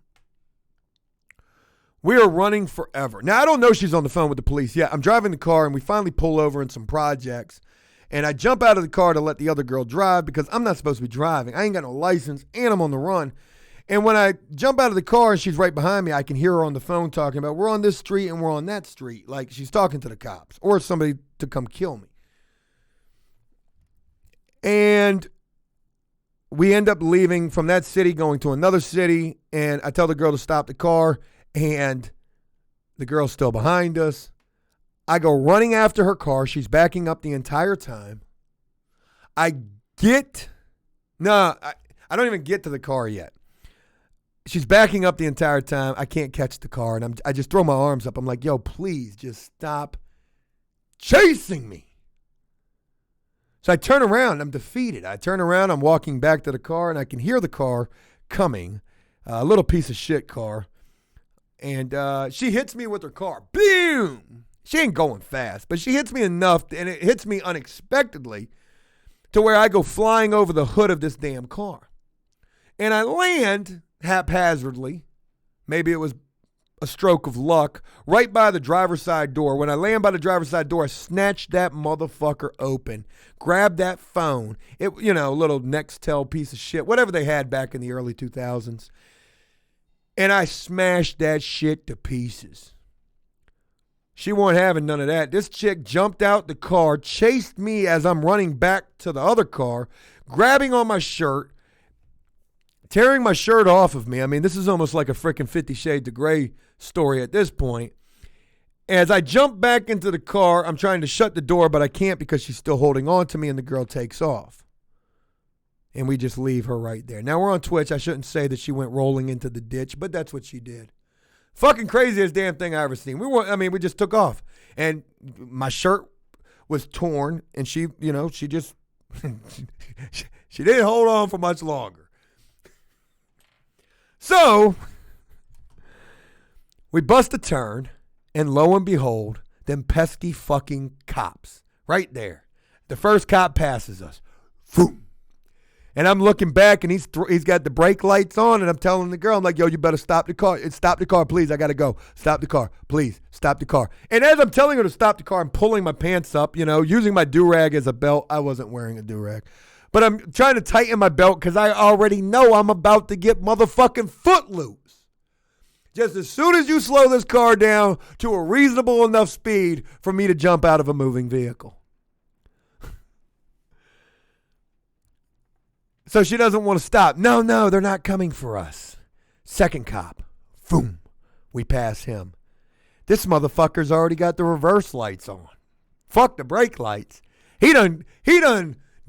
we are running forever. Now, I don't know she's on the phone with the police yet. I'm driving the car, and we finally pull over in some projects, and I jump out of the car to let the other girl drive because I'm not supposed to be driving. I ain't got no license, and I'm on the run. And when I jump out of the car and she's right behind me, I can hear her on the phone talking about, we're on this street and we're on that street. Like she's talking to the cops or somebody to come kill me. And we end up leaving from that city, going to another city. And I tell the girl to stop the car, and the girl's still behind us. I go running after her car. She's backing up the entire time. I don't even get to the car yet. she's backing up the entire time. I can't catch the car, and I just throw my arms up. I'm like, yo, please just stop chasing me. So I turn around. I'm defeated. I turn around. I'm walking back to the car, and I can hear the car coming, a little piece of shit car. And she hits me with her car. Boom! She ain't going fast, but she hits me enough, and it hits me unexpectedly to where I go flying over the hood of this damn car. And I land haphazardly. Maybe it was a stroke of luck, right by the driver's side door. When I land by the driver's side door, I snatched that motherfucker open, grabbed that phone, little Nextel piece of shit, whatever they had back in the early 2000s, and I smashed that shit to pieces. She wasn't having none of that. This chick jumped out the car, chased me as I'm running back to the other car, grabbing on my shirt, tearing my shirt off of me. I mean, this is almost like a freaking 50 Shades of Grey story at this point. As I jump back into the car, I'm trying to shut the door, but I can't because she's still holding on to me, and the girl takes off. And we just leave her right there. Now, we're on Twitch. I shouldn't say that she went rolling into the ditch, but that's what she did. Fucking craziest damn thing I ever seen. We just took off. And my shirt was torn, and she just, she didn't hold on for much longer. So, we bust a turn, and lo and behold, them pesky fucking cops, right there. The first cop passes us. Boom. And I'm looking back, and he's got the brake lights on, and I'm telling the girl, I'm like, yo, you better stop the car. Stop the car, please. I got to go. Stop the car. Please, stop the car. And as I'm telling her to stop the car, I'm pulling my pants up, using my do-rag as a belt. I wasn't wearing a do-rag. But I'm trying to tighten my belt because I already know I'm about to get motherfucking footloose. Just as soon as you slow this car down to a reasonable enough speed for me to jump out of a moving vehicle. So she doesn't want to stop. No, they're not coming for us. Second cop. Boom. We pass him. This motherfucker's already got the reverse lights on. Fuck the brake lights. He done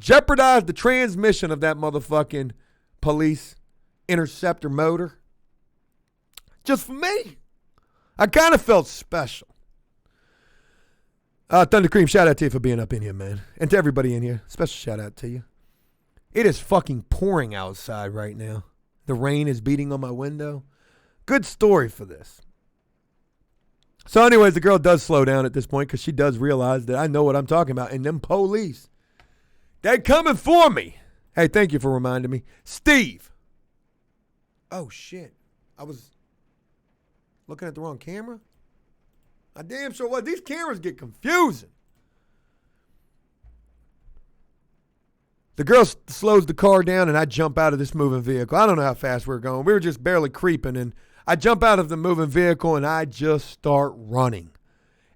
jeopardized the transmission of that motherfucking police interceptor motor. Just for me. I kind of felt special. Thunder Cream, shout out to you for being up in here, man. And to everybody in here, special shout out to you. It is fucking pouring outside right now. The rain is beating on my window. Good story for this. So anyways, the girl does slow down at this point because she does realize that I know what I'm talking about. And them police, they're coming for me. Hey, thank you for reminding me. Steve. Oh, shit. I was looking at the wrong camera? I damn sure was. These cameras get confusing. The girl slows the car down, and I jump out of this moving vehicle. I don't know how fast we were going. We were just barely creeping, and I jump out of the moving vehicle, and I just start running.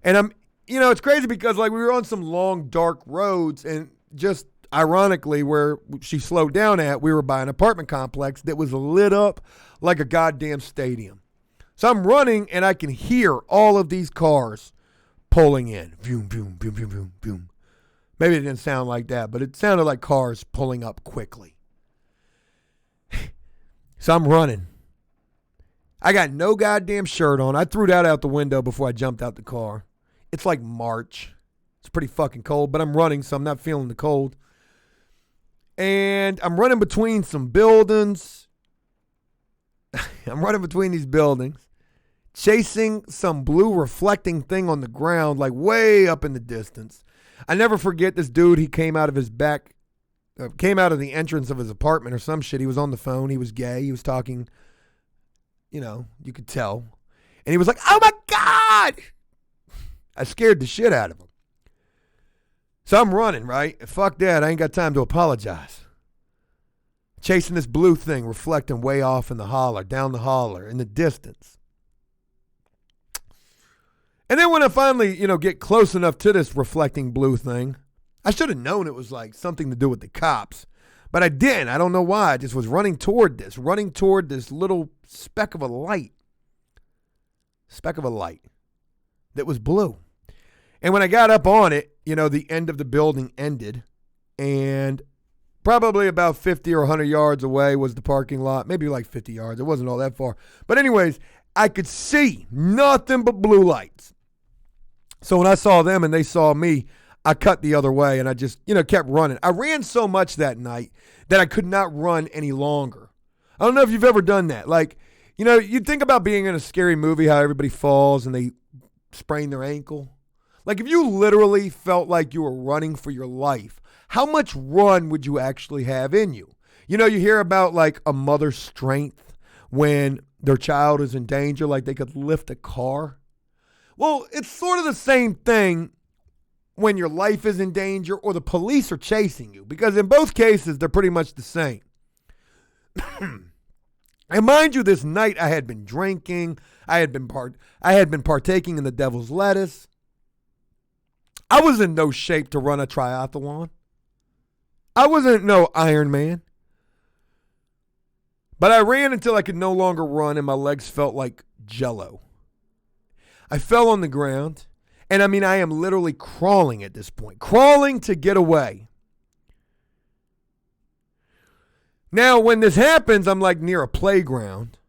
And it's crazy because, we were on some long, dark roads, and just ironically, where she slowed down at, we were by an apartment complex that was lit up like a goddamn stadium. So I'm running, and I can hear all of these cars pulling in. Boom, boom, boom, boom, boom, boom. Maybe it didn't sound like that, but it sounded like cars pulling up quickly. So I'm running. I got no goddamn shirt on. I threw that out the window before I jumped out the car. It's like March. It's pretty fucking cold, but I'm running, so I'm not feeling the cold. And I'm running between some buildings. I'm running between these buildings, chasing some blue reflecting thing on the ground, like way up in the distance. I never forget this dude. He came out of his came out of the entrance of his apartment or some shit. He was on the phone. He was gay. He was talking, you could tell. And he was like, oh my God. I scared the shit out of him. So I'm running, right? Fuck that. I ain't got time to apologize. Chasing this blue thing reflecting way off in the holler, down the holler, in the distance. And then when I finally, get close enough to this reflecting blue thing, I should have known it was like something to do with the cops. But I didn't. I don't know why. I just was running toward this little speck of a light. Speck of a light that was blue. And when I got up on it, the end of the building ended. And Probably about 50 or 100 yards away was the parking lot. Maybe like 50 yards. It wasn't all that far. But anyways, I could see nothing but blue lights. So when I saw them and they saw me, I cut the other way and I just, kept running. I ran so much that night that I could not run any longer. I don't know if you've ever done that. Like, you think about being in a scary movie, how everybody falls and they sprain their ankle. Like if you literally felt like you were running for your life, how much run would you actually have in you? You hear about like a mother's strength when their child is in danger, like they could lift a car. Well, it's sort of the same thing when your life is in danger or the police are chasing you, because in both cases, they're pretty much the same. And mind you, this night I had been drinking. I had been partaking in the devil's lettuce. I was in no shape to run a triathlon. I wasn't no Iron Man. But I ran until I could no longer run and my legs felt like jello. I fell on the ground. And I am literally crawling at this point. Crawling to get away. Now, when this happens, I'm like near a playground.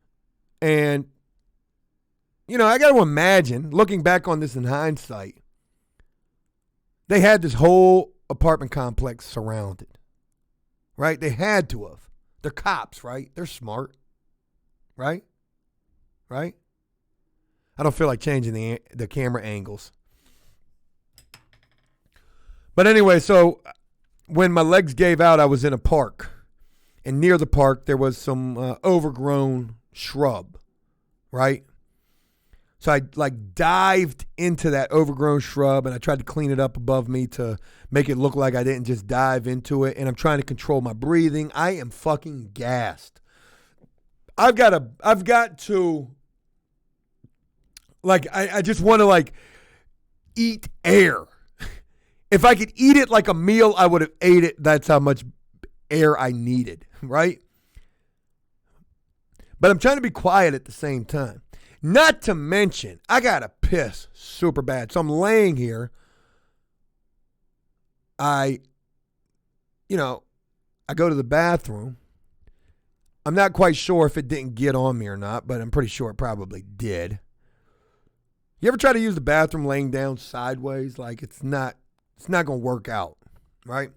And, I got to imagine, looking back on this in hindsight, they had this whole apartment complex surrounded. Right? They had to have. They're cops, right? They're smart. Right? Right? I don't feel like changing the camera angles. But anyway, so when my legs gave out, I was in a park. And near the park, there was some overgrown shrub, right? So I dived into that overgrown shrub and I tried to clean it up above me to make it look like I didn't just dive into it. And I'm trying to control my breathing. I am fucking gassed. I've got to, I just want to eat air. If I could eat it like a meal, I would have ate it. That's how much air I needed, right? But I'm trying to be quiet at the same time. Not to mention, I got to piss super bad. So I'm laying here. I go to the bathroom. I'm not quite sure if it didn't get on me or not, but I'm pretty sure it probably did. You ever try to use the bathroom laying down sideways? Like it's not going to work out, right?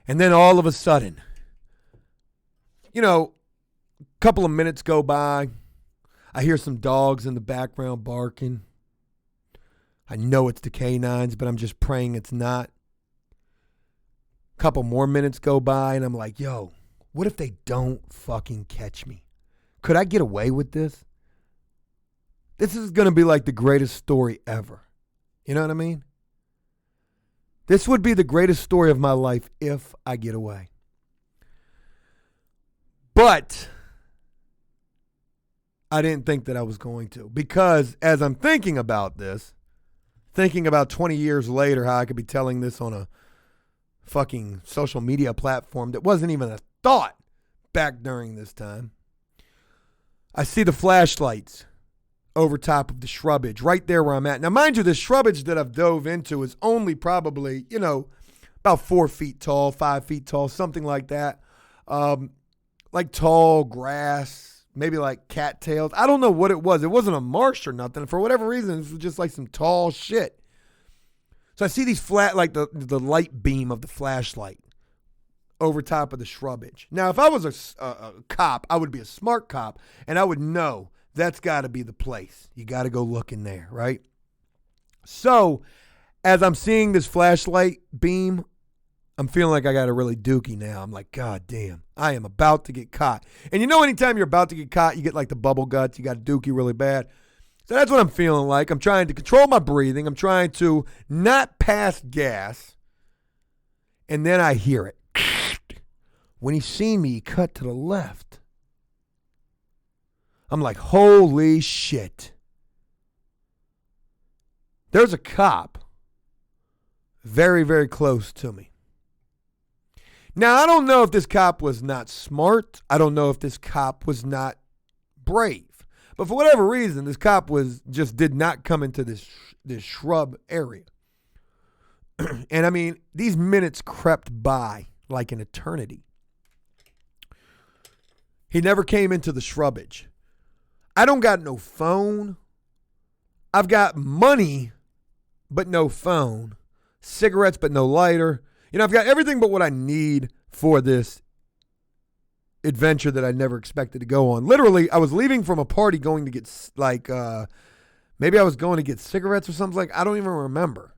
And then all of a sudden, a couple of minutes go by. I hear some dogs in the background barking. I know it's the canines, but I'm just praying it's not. A couple more minutes go by, and I'm like, yo, what if they don't fucking catch me? Could I get away with this? This is going to be like the greatest story ever. You know what I mean? This would be the greatest story of my life if I get away. But I didn't think that I was going to, because as I'm thinking about this, thinking about 20 years later, how I could be telling this on a fucking social media platform that wasn't even a thought back during this time, I see the flashlights over top of the shrubage right there where I'm at. Now, mind you, the shrubage that I've dove into is only probably, about 4 feet tall, 5 feet tall, something like that. Like tall grass, maybe like cattails. I don't know what it was. It wasn't a marsh or nothing. For whatever reason, it was just like some tall shit. So I see these flat, like the light beam of the flashlight over top of the shrubage. Now, if I was a cop, I would be a smart cop, and I would know that's got to be the place. You got to go look in there, right? So as I'm seeing this flashlight beam, I'm feeling like I got a really dookie now. I'm like, God damn, I am about to get caught. And anytime you're about to get caught, you get like the bubble guts. You got a dookie really bad. So that's what I'm feeling like. I'm trying to control my breathing. I'm trying to not pass gas. And then I hear it. When he seen me, he cut to the left. I'm like, holy shit. There's a cop very, very close to me. Now, I don't know if this cop was not smart. I don't know if this cop was not brave. But for whatever reason, this cop did not come into this shrub area. And I mean, these minutes crept by like an eternity. He never came into the shrubbage. I don't got no phone. I've got money, but no phone. Cigarettes, but no lighter. I've got everything but what I need for this adventure that I never expected to go on. Literally, I was leaving from a party going to get maybe I was going to get cigarettes or something I don't even remember.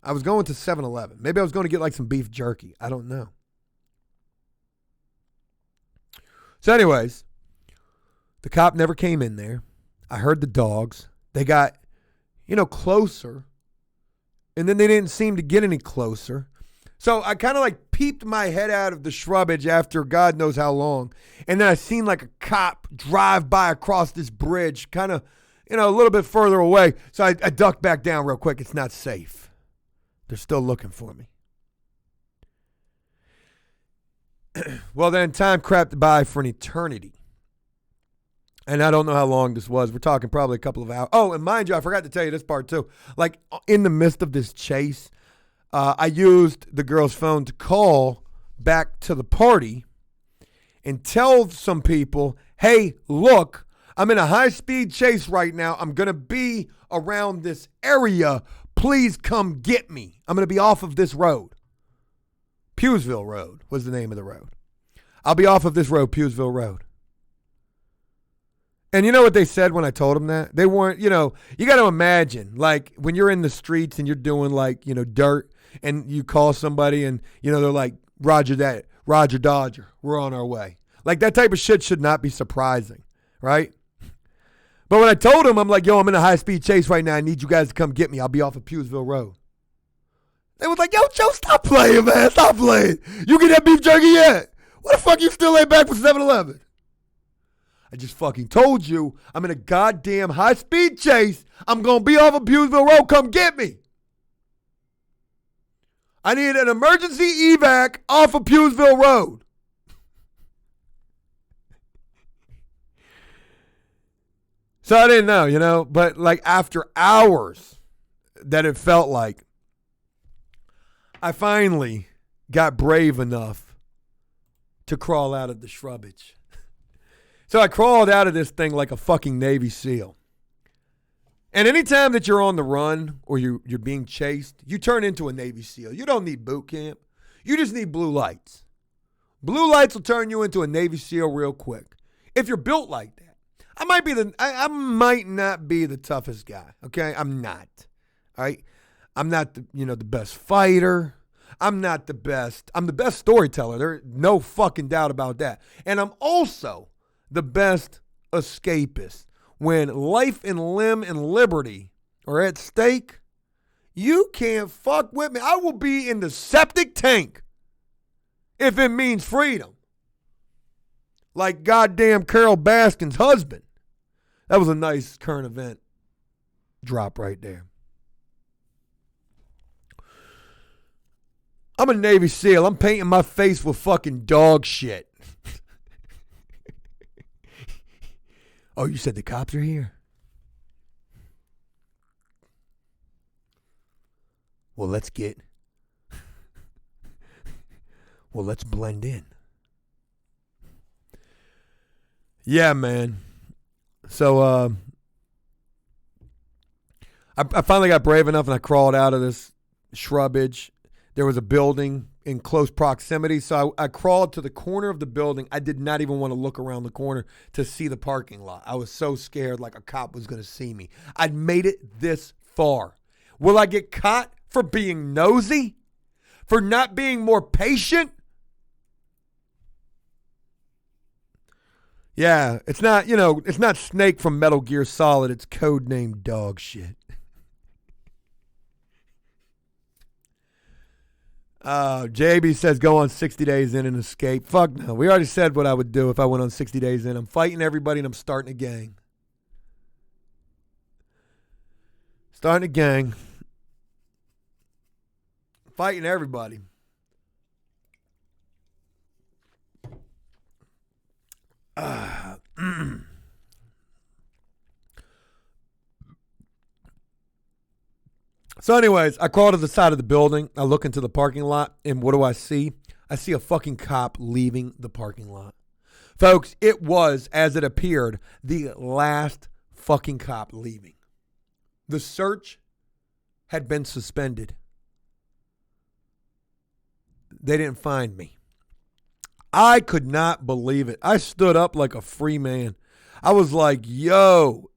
I was going to 7-Eleven. Maybe I was going to get like some beef jerky. I don't know. So anyways, the cop never came in there. I heard the dogs. They got, closer. And then they didn't seem to get any closer. So I kind of like peeped my head out of the shrubbage after God knows how long. And then I seen like a cop drive by across this bridge, kind of, a little bit further away. So I ducked back down real quick. It's not safe. They're still looking for me. Well, then time crept by for an eternity. And I don't know how long this was. We're talking probably a couple of hours. Oh, and mind you, I forgot to tell you this part too. Like in the midst of this chase, I used the girl's phone to call back to the party and tell some people, hey, look, I'm in a high-speed chase right now. I'm going to be around this area. Please come get me. I'm going to be off of this road. Pewsville Road was the name of the road. I'll be off of this road, Pewsville Road. And you know what they said when I told them that? They weren't, you got to imagine, like when you're in the streets and you're doing like, dirt and you call somebody and, they're like, Roger that, Roger Dodger, we're on our way. Like that type of shit should not be surprising, right? But when I told them, I'm like, yo, I'm in a high-speed chase right now. I need you guys to come get me. I'll be off of Pewsville Road. They was like, yo, Joe, stop playing, man. Stop playing. You get that beef jerky yet? What the fuck you still ain't back for 7-Eleven? I just fucking told you I'm in a goddamn high-speed chase. I'm going to be off of Pewsville Road. Come get me. I need an emergency evac off of Pewsville Road. So I didn't know, but like after hours that it felt like, I finally got brave enough to crawl out of the shrubbage. So I crawled out of this thing like a fucking Navy SEAL. And anytime that you're on the run or you're being chased, you turn into a Navy SEAL. You don't need boot camp. You just need blue lights. Blue lights will turn you into a Navy SEAL real quick. If you're built like that. I might not be the toughest guy, okay? I'm not, all right? I'm not the best fighter. I'm not the best. I'm the best storyteller. There's no fucking doubt about that. And I'm also the best escapist. When life and limb and liberty are at stake, you can't fuck with me. I will be in the septic tank if it means freedom. Like goddamn Carol Baskin's husband. That was a nice current event drop right there. I'm a Navy SEAL. I'm painting my face with fucking dog shit. Oh, you said the cops are here? Well, let's blend in. Yeah, man. So I finally got brave enough and I crawled out of this shrubbage. There was a building in close proximity, so I crawled to the corner of the building. I did not even want to look around the corner to see the parking lot. I was so scared like a cop was going to see me. I'd made it this far. Will I get caught for being nosy? For not being more patient? Yeah, it's not, it's not Snake from Metal Gear Solid. It's codenamed dog shit. JB says go on 60 days in and escape. Fuck no. We already said what I would do if I went on 60 days in. I'm fighting everybody and I'm starting a gang. Starting a gang. Fighting everybody. So anyways, I crawl to the side of the building. I look into the parking lot, and what do I see? I see a fucking cop leaving the parking lot. Folks, it was, as it appeared, the last fucking cop leaving. The search had been suspended. They didn't find me. I could not believe it. I stood up like a free man. I was like, yo.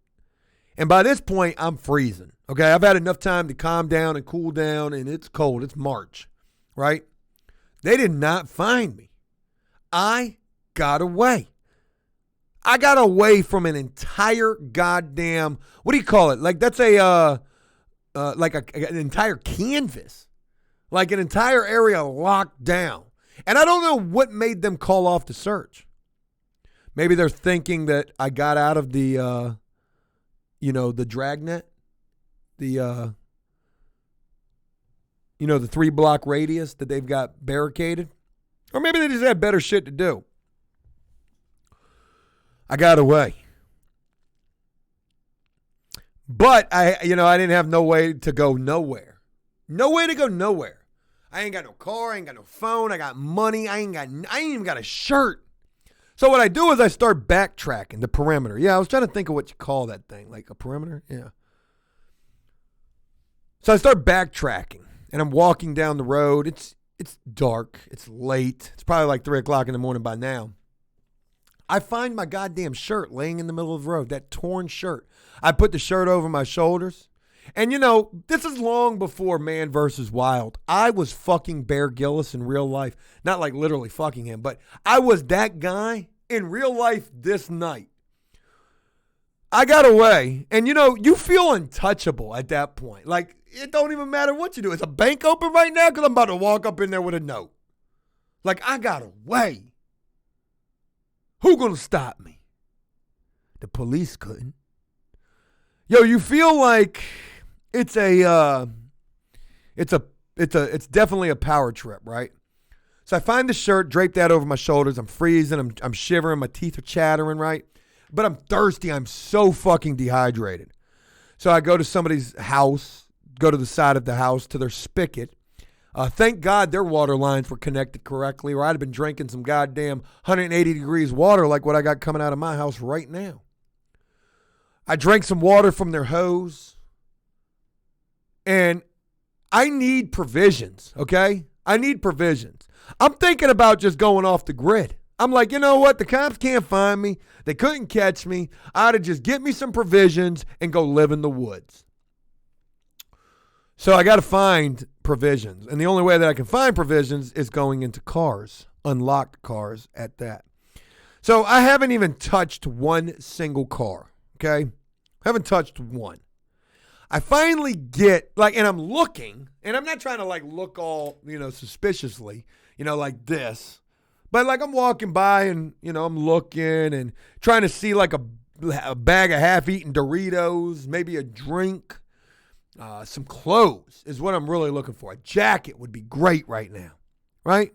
And by this point, I'm freezing. Okay, I've had enough time to calm down and cool down, and it's cold. It's March, right? They did not find me. I got away. I got away from an entire goddamn, what do you call it? Like that's an entire canvas. Like an entire area locked down. And I don't know what made them call off the search. Maybe they're thinking that I got out of the, the dragnet. The 3-block radius that they've got barricaded. Or maybe they just had better shit to do. I got away. But I didn't have no way to go nowhere. No way to go nowhere. I ain't got no car, I ain't got no phone, I got money, I ain't even got a shirt. So what I do is I start backtracking the perimeter. Yeah, I was trying to think of what you call that thing, like a perimeter? Yeah. So I start backtracking, and I'm walking down the road. It's dark. It's late. It's probably like 3 o'clock in the morning by now. I find my goddamn shirt laying in the middle of the road, that torn shirt. I put the shirt over my shoulders. And, this is long before Man vs. Wild. I was fucking Bear Grylls in real life. Not like literally fucking him, but I was that guy in real life this night. I got away. And, you feel untouchable at that point. Like, it don't even matter what you do. Is a bank open right now? Because I'm about to walk up in there with a note. Like, I got away. Who gonna stop me? The police couldn't. Yo, you feel like it's definitely a power trip, right? So I find the shirt, drape that over my shoulders. I'm freezing. I'm shivering. My teeth are chattering, right? But I'm thirsty. I'm so fucking dehydrated. So I go to somebody's house. Go to the side of the house to their spigot. Thank God their water lines were connected correctly, or I'd have been drinking some goddamn 180 degrees water like what I got coming out of my house right now. I drank some water from their hose, and I need provisions, okay? I need provisions. I'm thinking about just going off the grid. I'm like, you know what? The cops can't find me. They couldn't catch me. I ought to just get me some provisions and go live in the woods. So I got to find provisions. And the only way that I can find provisions is going into cars, unlocked cars at that. So I haven't even touched one single car, okay? Haven't touched one. I finally get, and I'm looking, and I'm not trying to, look all, suspiciously, like this. But, I'm walking by and, I'm looking and trying to see, a bag of half-eaten Doritos, maybe a drink. Some clothes is what I'm really looking for. A jacket would be great right now, right?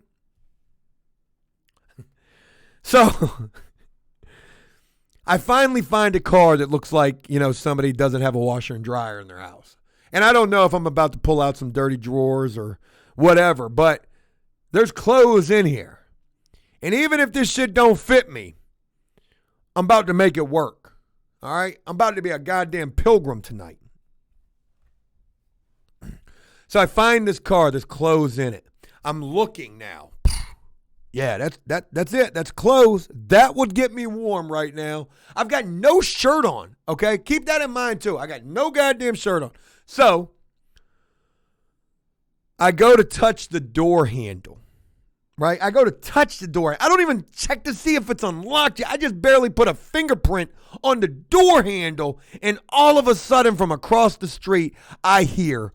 So I finally find a car that looks like, somebody doesn't have a washer and dryer in their house. And I don't know if I'm about to pull out some dirty drawers or whatever, but there's clothes in here. And even if this shit don't fit me, I'm about to make it work. All right? I'm about to be a goddamn pilgrim tonight. So I find this car, there's clothes in it. I'm looking now. Yeah, that's it. That's clothes. That would get me warm right now. I've got no shirt on, okay? Keep that in mind too. I got no goddamn shirt on. So I go to touch the door handle, right? I go to touch the door. I don't even check to see if it's unlocked yet. I just barely put a fingerprint on the door handle, and all of a sudden from across the street, I hear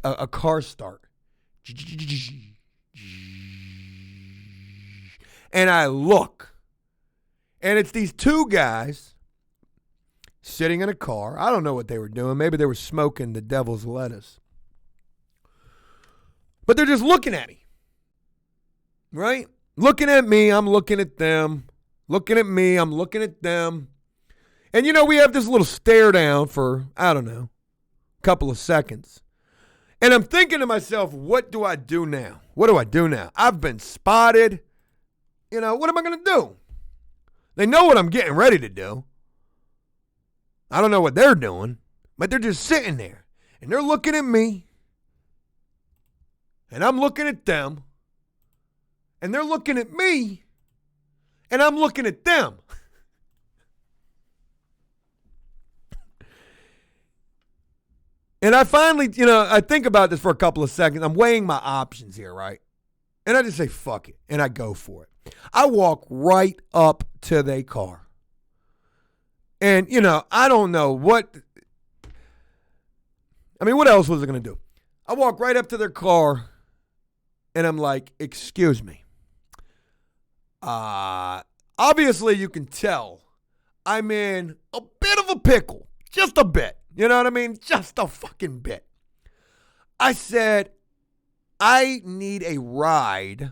a car start. And I look, and it's these two guys sitting in a car. I don't know what they were doing. Maybe they were smoking the devil's lettuce. But they're just looking at me, right? Looking at me, I'm looking at them. Looking at me, I'm looking at them. And, we have this little stare down for, I don't know, a couple of seconds. And I'm thinking to myself, what do I do now? What do I do now? I've been spotted. You know, what am I going to do? They know what I'm getting ready to do. I don't know what they're doing, but they're just sitting there. And they're looking at me. And I'm looking at them. And they're looking at me. And I'm looking at them. And I finally, I think about this for a couple of seconds. I'm weighing my options here, right? And I just say, fuck it. And I go for it. I walk right up to their car. And, I don't know what else was I going to do? I walk right up to their car and I'm like, excuse me. Obviously you can tell I'm in a bit of a pickle. Just a bit. You know what I mean? Just a fucking bit. I said, I need a ride.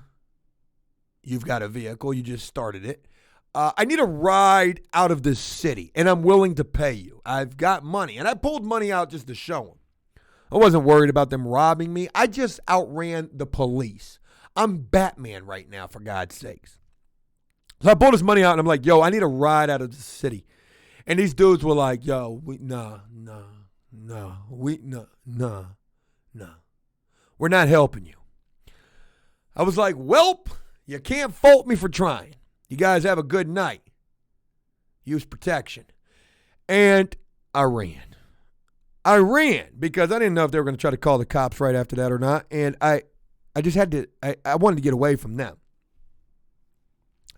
You've got a vehicle. You just started it. I need a ride out of this city, and I'm willing to pay you. I've got money, and I pulled money out just to show them. I wasn't worried about them robbing me. I just outran the police. I'm Batman right now, for God's sakes. So I pulled this money out, and I'm like, yo, I need a ride out of the city. And these dudes were like, yo, nah. We're not helping you. I was like, welp, you can't fault me for trying. You guys have a good night. Use protection. And I ran. Because I didn't know if they were going to try to call the cops right after that or not. And I just had to, I wanted to get away from them.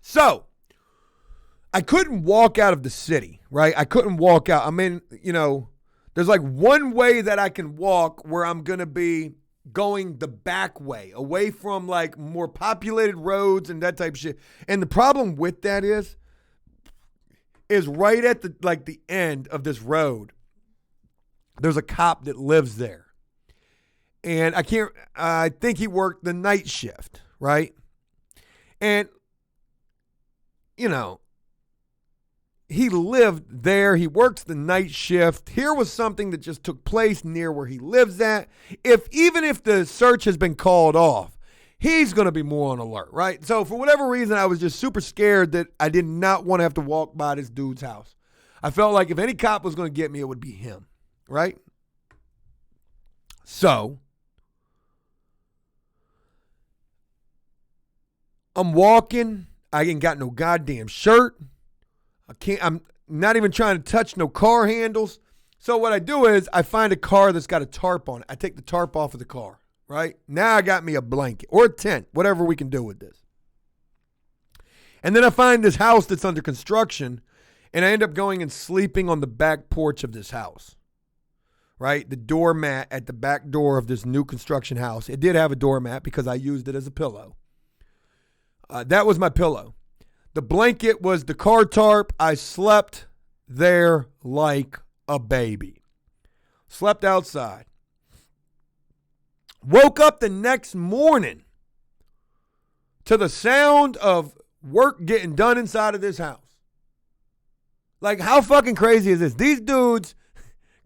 So, I couldn't walk out of the city, right? I couldn't walk out. I mean, there's like one way that I can walk where I'm going to be going the back way, away from like more populated roads and that type of shit. And the problem with that is right at the end of this road, there's a cop that lives there. And I think he worked the night shift, right? And, he lived there. He works the night shift. Here was something that just took place near where he lives at. Even if the search has been called off, he's going to be more on alert, right? So for whatever reason, I was just super scared that I did not want to have to walk by this dude's house. I felt like if any cop was going to get me, it would be him, right? So I'm walking. I ain't got no goddamn shirt. I'm not even trying to touch no car handles. So what I do is I find a car that's got a tarp on it. I take the tarp off of the car, right? Now I got me a blanket or a tent, whatever we can do with this. And then I find this house that's under construction, and I end up going and sleeping on the back porch of this house, right? The doormat at the back door of this new construction house. It did have a doormat because I used it as a pillow. That was my pillow. The blanket was the car tarp. I slept there like a baby. Slept outside. Woke up the next morning to the sound of work getting done inside of this house. Like, how fucking crazy is this? These dudes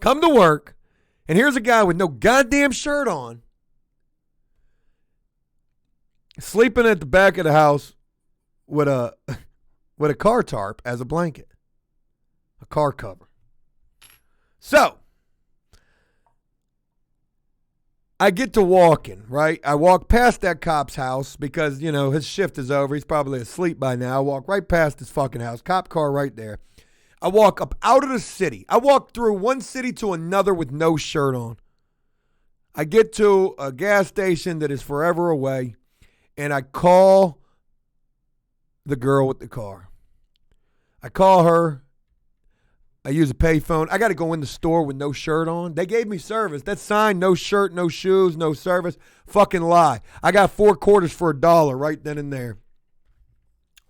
come to work, and here's a guy with no goddamn shirt on, sleeping at the back of the house with a car tarp as a blanket, a car cover. So I get to walking, right? I walk past that cop's house because, his shift is over. He's probably asleep by now. I walk right past his fucking house, cop car right there. I walk up out of the city. I walk through one city to another with no shirt on. I get to a gas station that is forever away, and I call the girl with the car. I call her. I use a payphone. I got to go in the store with no shirt on. They gave me service. That sign, no shirt, no shoes, no service. Fucking lie. I got 4 quarters for $1 right then and there.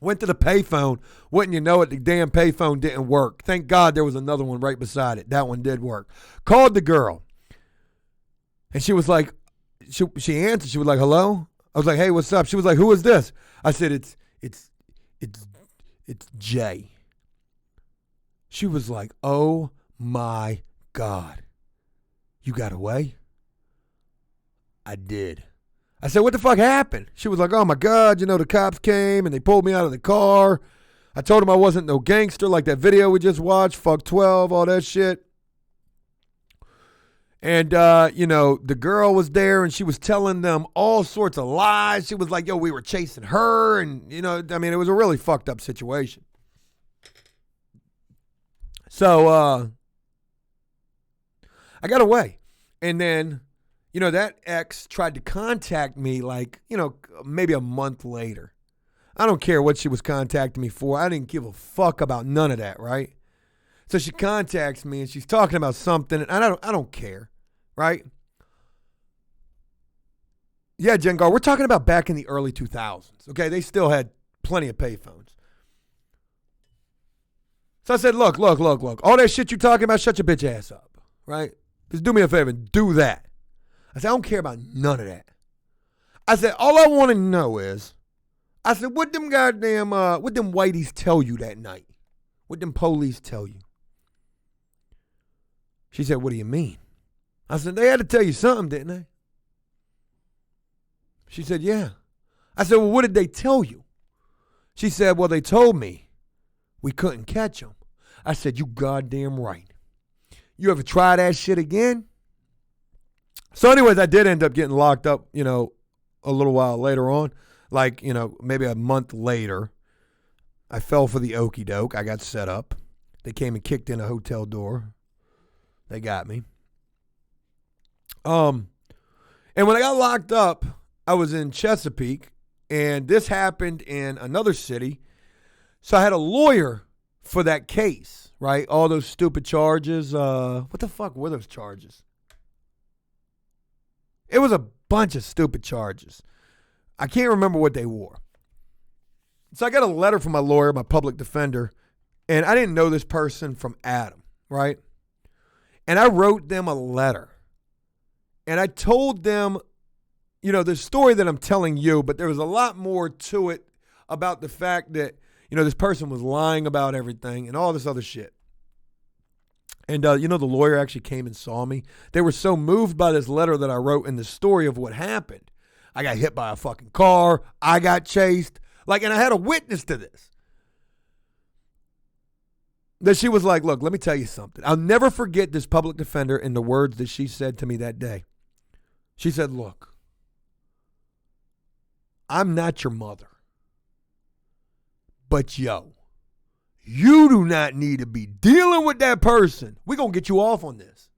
Went to the payphone. Wouldn't you know it, the damn payphone didn't work. Thank God there was another one right beside it. That one did work. Called the girl. And she was like, she answered. She was like, hello? I was like, hey, what's up? She was like, who is this? I said, it's Jay. She was like, oh my God. You got away? I did. I said, what the fuck happened? She was like, oh my God, the cops came and they pulled me out of the car. I told them I wasn't no gangster like that video we just watched, fuck 12, all that shit. And, the girl was there and she was telling them all sorts of lies. She was like, yo, we were chasing her. And, it was a really fucked up situation. So, I got away. And then, that ex tried to contact me maybe a month later. I don't care what she was contacting me for. I didn't give a fuck about none of that, right? So she contacts me and she's talking about something and I don't care, right? Yeah, Jengar, we're talking about back in the early 2000s, okay? They still had plenty of payphones. So I said, look, all that shit you talking about, shut your bitch ass up, right? Just do me a favor, do that. I said, I don't care about none of that. I said, all I want to know is, I said, what them whiteys tell you that night? What them police tell you? She said, what do you mean? I said, they had to tell you something, didn't they? She said, yeah. I said, well, what did they tell you? She said, well, they told me we couldn't catch them. I said, you goddamn right. You ever try that shit again? So anyways, I did end up getting locked up, a little while later on. Maybe a month later. I fell for the okie doke. I got set up. They came and kicked in a hotel door. They got me. And when I got locked up, I was in Chesapeake, and this happened in another city. So I had a lawyer for that case, right? All those stupid charges. What the fuck were those charges? It was a bunch of stupid charges. I can't remember what they were. So I got a letter from my lawyer, my public defender, and I didn't know this person from Adam, right? And I wrote them a letter. And I told them, the story that I'm telling you, but there was a lot more to it about the fact that, this person was lying about everything and all this other shit. And, the lawyer actually came and saw me. They were so moved by this letter that I wrote in the story of what happened. I got hit by a fucking car. I got chased. And I had a witness to this. That she was like, look, let me tell you something. I'll never forget this public defender and the words that she said to me that day. She said, look, I'm not your mother. But yo, you do not need to be dealing with that person. We're going to get you off on this.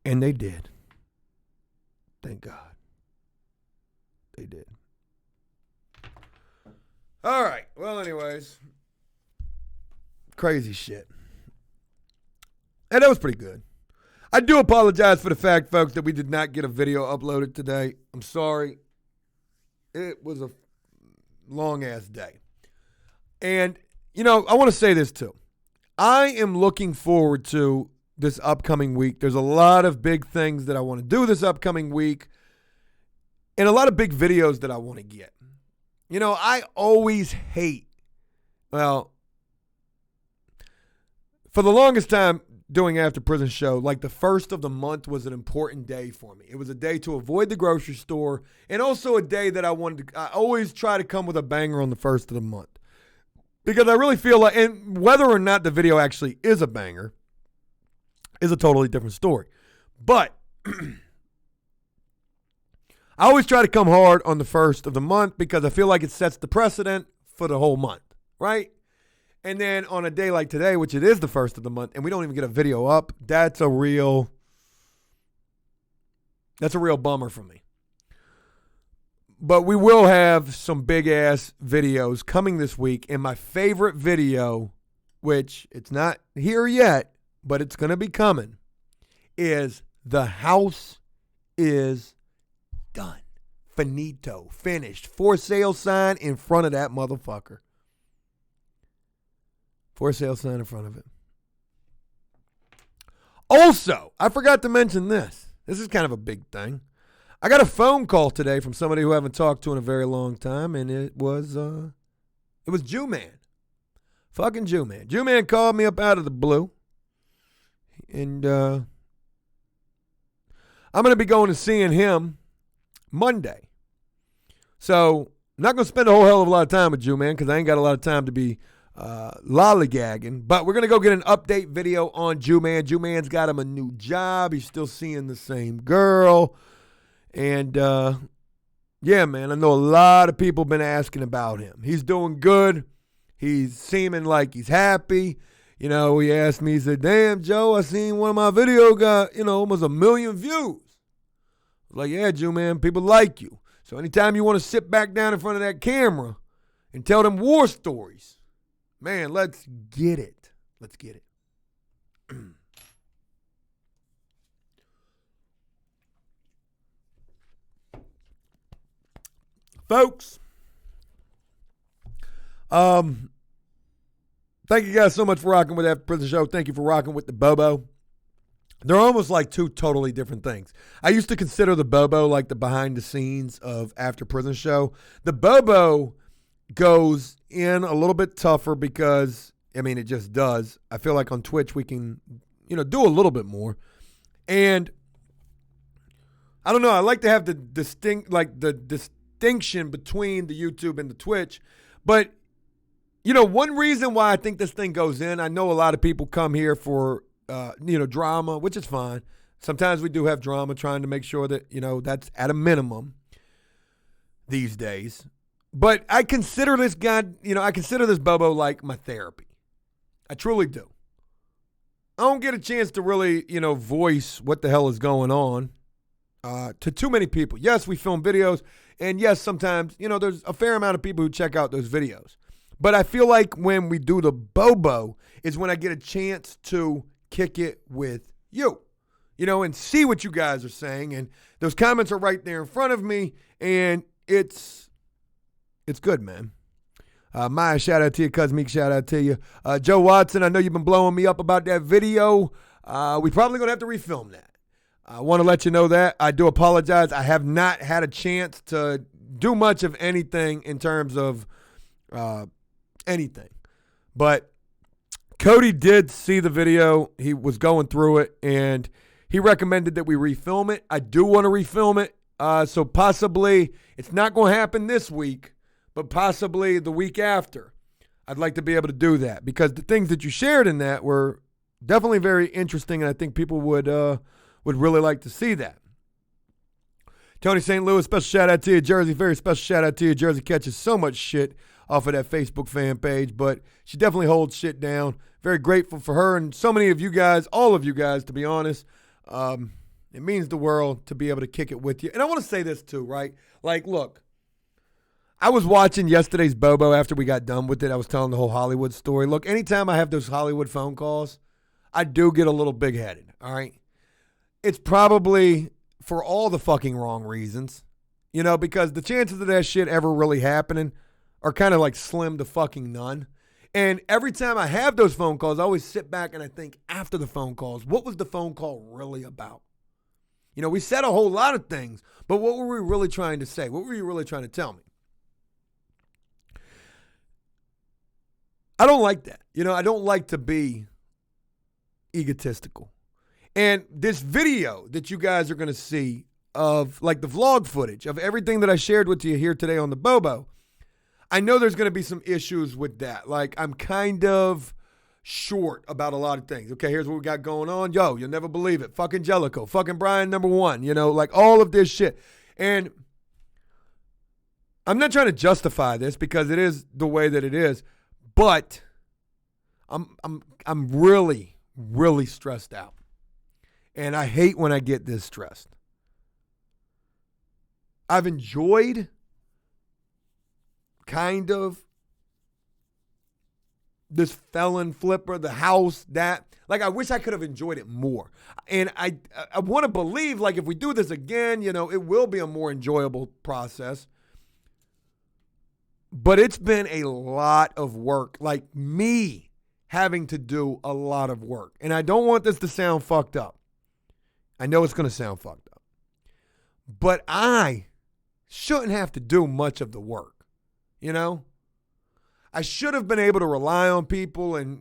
And they did. Thank God. They did. All right. Well, anyways. Crazy shit. And that was pretty good. I do apologize for the fact, folks, that we did not get a video uploaded today. I'm sorry. It was a long-ass day. And, I want to say this too. I am looking forward to this upcoming week. There's a lot of big things that I want to do this upcoming week. And a lot of big videos that I want to get. I always hate, for the longest time doing After Prison Show, the first of the month was an important day for me. It was a day to avoid the grocery store and also a day that I always try to come with a banger on the first of the month. Because I really feel like, and whether or not the video actually is a banger is a totally different story. But I always try to come hard on the first of the month because I feel like it sets the precedent for the whole month, right? And then on a day like today, which it is the first of the month, and we don't even get a video up, that's a real bummer for me. But we will have some big-ass videos coming this week. And my favorite video, which it's not here yet, but it's going to be coming, is The House is Done. Finito. Finished. For sale sign in front of that motherfucker. For sale sign in front of it. Also, I forgot to mention this. This is kind of a big thing. I got a phone call today from somebody who I haven't talked to in a very long time, and it was Jew Man. Fucking Jew Man. Jew Man called me up out of the blue. And I'm going to be going and seeing him Monday. So I'm not going to spend a whole hell of a lot of time with Jew Man because I ain't got a lot of time to be lollygagging. But we're going to go get an update video on Jew Man. Jew Man's got him a new job. He's still seeing the same girl. And, yeah, man, I know a lot of people been asking about him. He's doing good. He's seeming like he's happy. You know, he asked me, he said, damn, Joe, I seen one of my videos got, almost 1 million views. Like, yeah, Jew Man, people like you. So anytime you want to sit back down in front of that camera and tell them war stories, man, let's get it. Let's get it. Folks, thank you guys so much for rocking with that prison show. Thank you for rocking with the Bobo. They're almost like two totally different things. I used to consider the Bobo like the behind the scenes of After Prison Show. The Bobo goes in a little bit tougher because, it just does. I feel like on Twitch we can, do a little bit more. And I don't know, I like to have the distinction between the YouTube and the Twitch. But, one reason why I think this thing goes in, I know a lot of people come here for, drama, which is fine. Sometimes we do have drama trying to make sure that, that's at a minimum these days. But I consider this guy, I consider this Bobo like my therapy. I truly do. I don't get a chance to really, voice what the hell is going on to too many people. Yes, we film videos. And yes, sometimes, there's a fair amount of people who check out those videos. But I feel like when we do the Bobo is when I get a chance to kick it with you, and see what you guys are saying. And those comments are right there in front of me. And it's good, man. Maya, shout out to you. Cosmic, shout out to you. Joe Watson, I know you've been blowing me up about that video. We probably going to have to refilm that. I want to let you know that. I do apologize. I have not had a chance to do much of anything in terms of anything. But Cody did see the video. He was going through it, and he recommended that we refilm it. I do want to refilm it. So possibly, it's not going to happen this week, but possibly the week after. I'd like to be able to do that because the things that you shared in that were definitely very interesting, and I think people would really like to see that. Tony St. Louis, special shout out to you. Jersey, very special shout out to you. Jersey catches so much shit off of that Facebook fan page, but she definitely holds shit down. Very grateful for her and so many of you guys, all of you guys, to be honest. It means the world to be able to kick it with you. And I want to say this too, right? Like, look, I was watching yesterday's Bobo after we got done with it. I was telling the whole Hollywood story. Look, anytime I have those Hollywood phone calls, I do get a little big-headed, all right? It's probably for all the fucking wrong reasons, because the chances of that shit ever really happening are kind of like slim to fucking none. And every time I have those phone calls, I always sit back and I think after the phone calls, what was the phone call really about? We said a whole lot of things, but what were we really trying to say? What were you really trying to tell me? I don't like that. I don't like to be egotistical. And this video that you guys are going to see of like the vlog footage of everything that I shared with you here today on the Bobo, I know there's going to be some issues with that. Like I'm kind of short about a lot of things. Okay, here's what we got going on. Yo, you'll never believe it. Fucking Jellicoe. Fucking Brian #1. Like all of this shit. And I'm not trying to justify this because it is the way that it is, but I'm really, really stressed out. And I hate when I get this stressed. I've enjoyed kind of this felon flipper, the house, that. Like, I wish I could have enjoyed it more. And I want to believe, like, if we do this again, it will be a more enjoyable process. But it's been a lot of work, like me having to do a lot of work. And I don't want this to sound fucked up. I know it's going to sound fucked up. But I shouldn't have to do much of the work, I should have been able to rely on people and,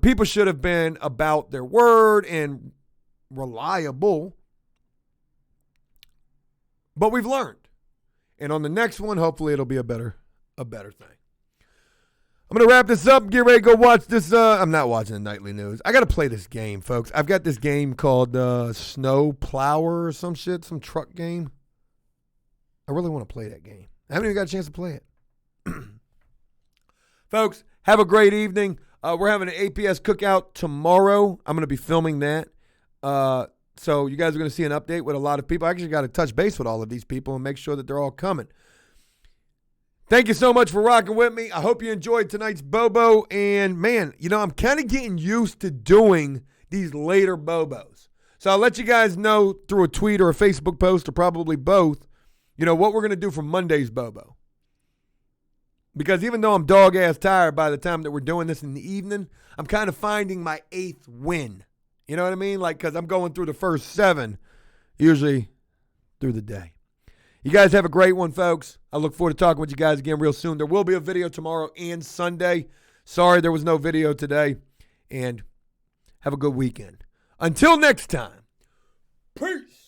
people should have been about their word and, reliable. But we've learned. And on the next one, hopefully it'll be a better thing. I'm going to wrap this up. Get ready to go watch this. I'm not watching the nightly news. I got to play this game, folks. I've got this game called Snow Plower or some shit, some truck game. I really want to play that game. I haven't even got a chance to play it. Folks, have a great evening. We're having an APS cookout tomorrow. I'm going to be filming that. So you guys are going to see an update with a lot of people. I actually got to touch base with all of these people and make sure that they're all coming. Thank you so much for rocking with me. I hope you enjoyed tonight's Bobo. And, man, I'm kind of getting used to doing these later Bobos. So I'll let you guys know through a tweet or a Facebook post or probably both, what we're going to do for Monday's Bobo. Because even though I'm dog-ass tired by the time that we're doing this in the evening, I'm kind of finding my 8th win. You know what I mean? Because I'm going through the first 7, usually through the day. You guys have a great one, folks. I look forward to talking with you guys again real soon. There will be a video tomorrow and Sunday. Sorry there was no video today. And have a good weekend. Until next time, peace.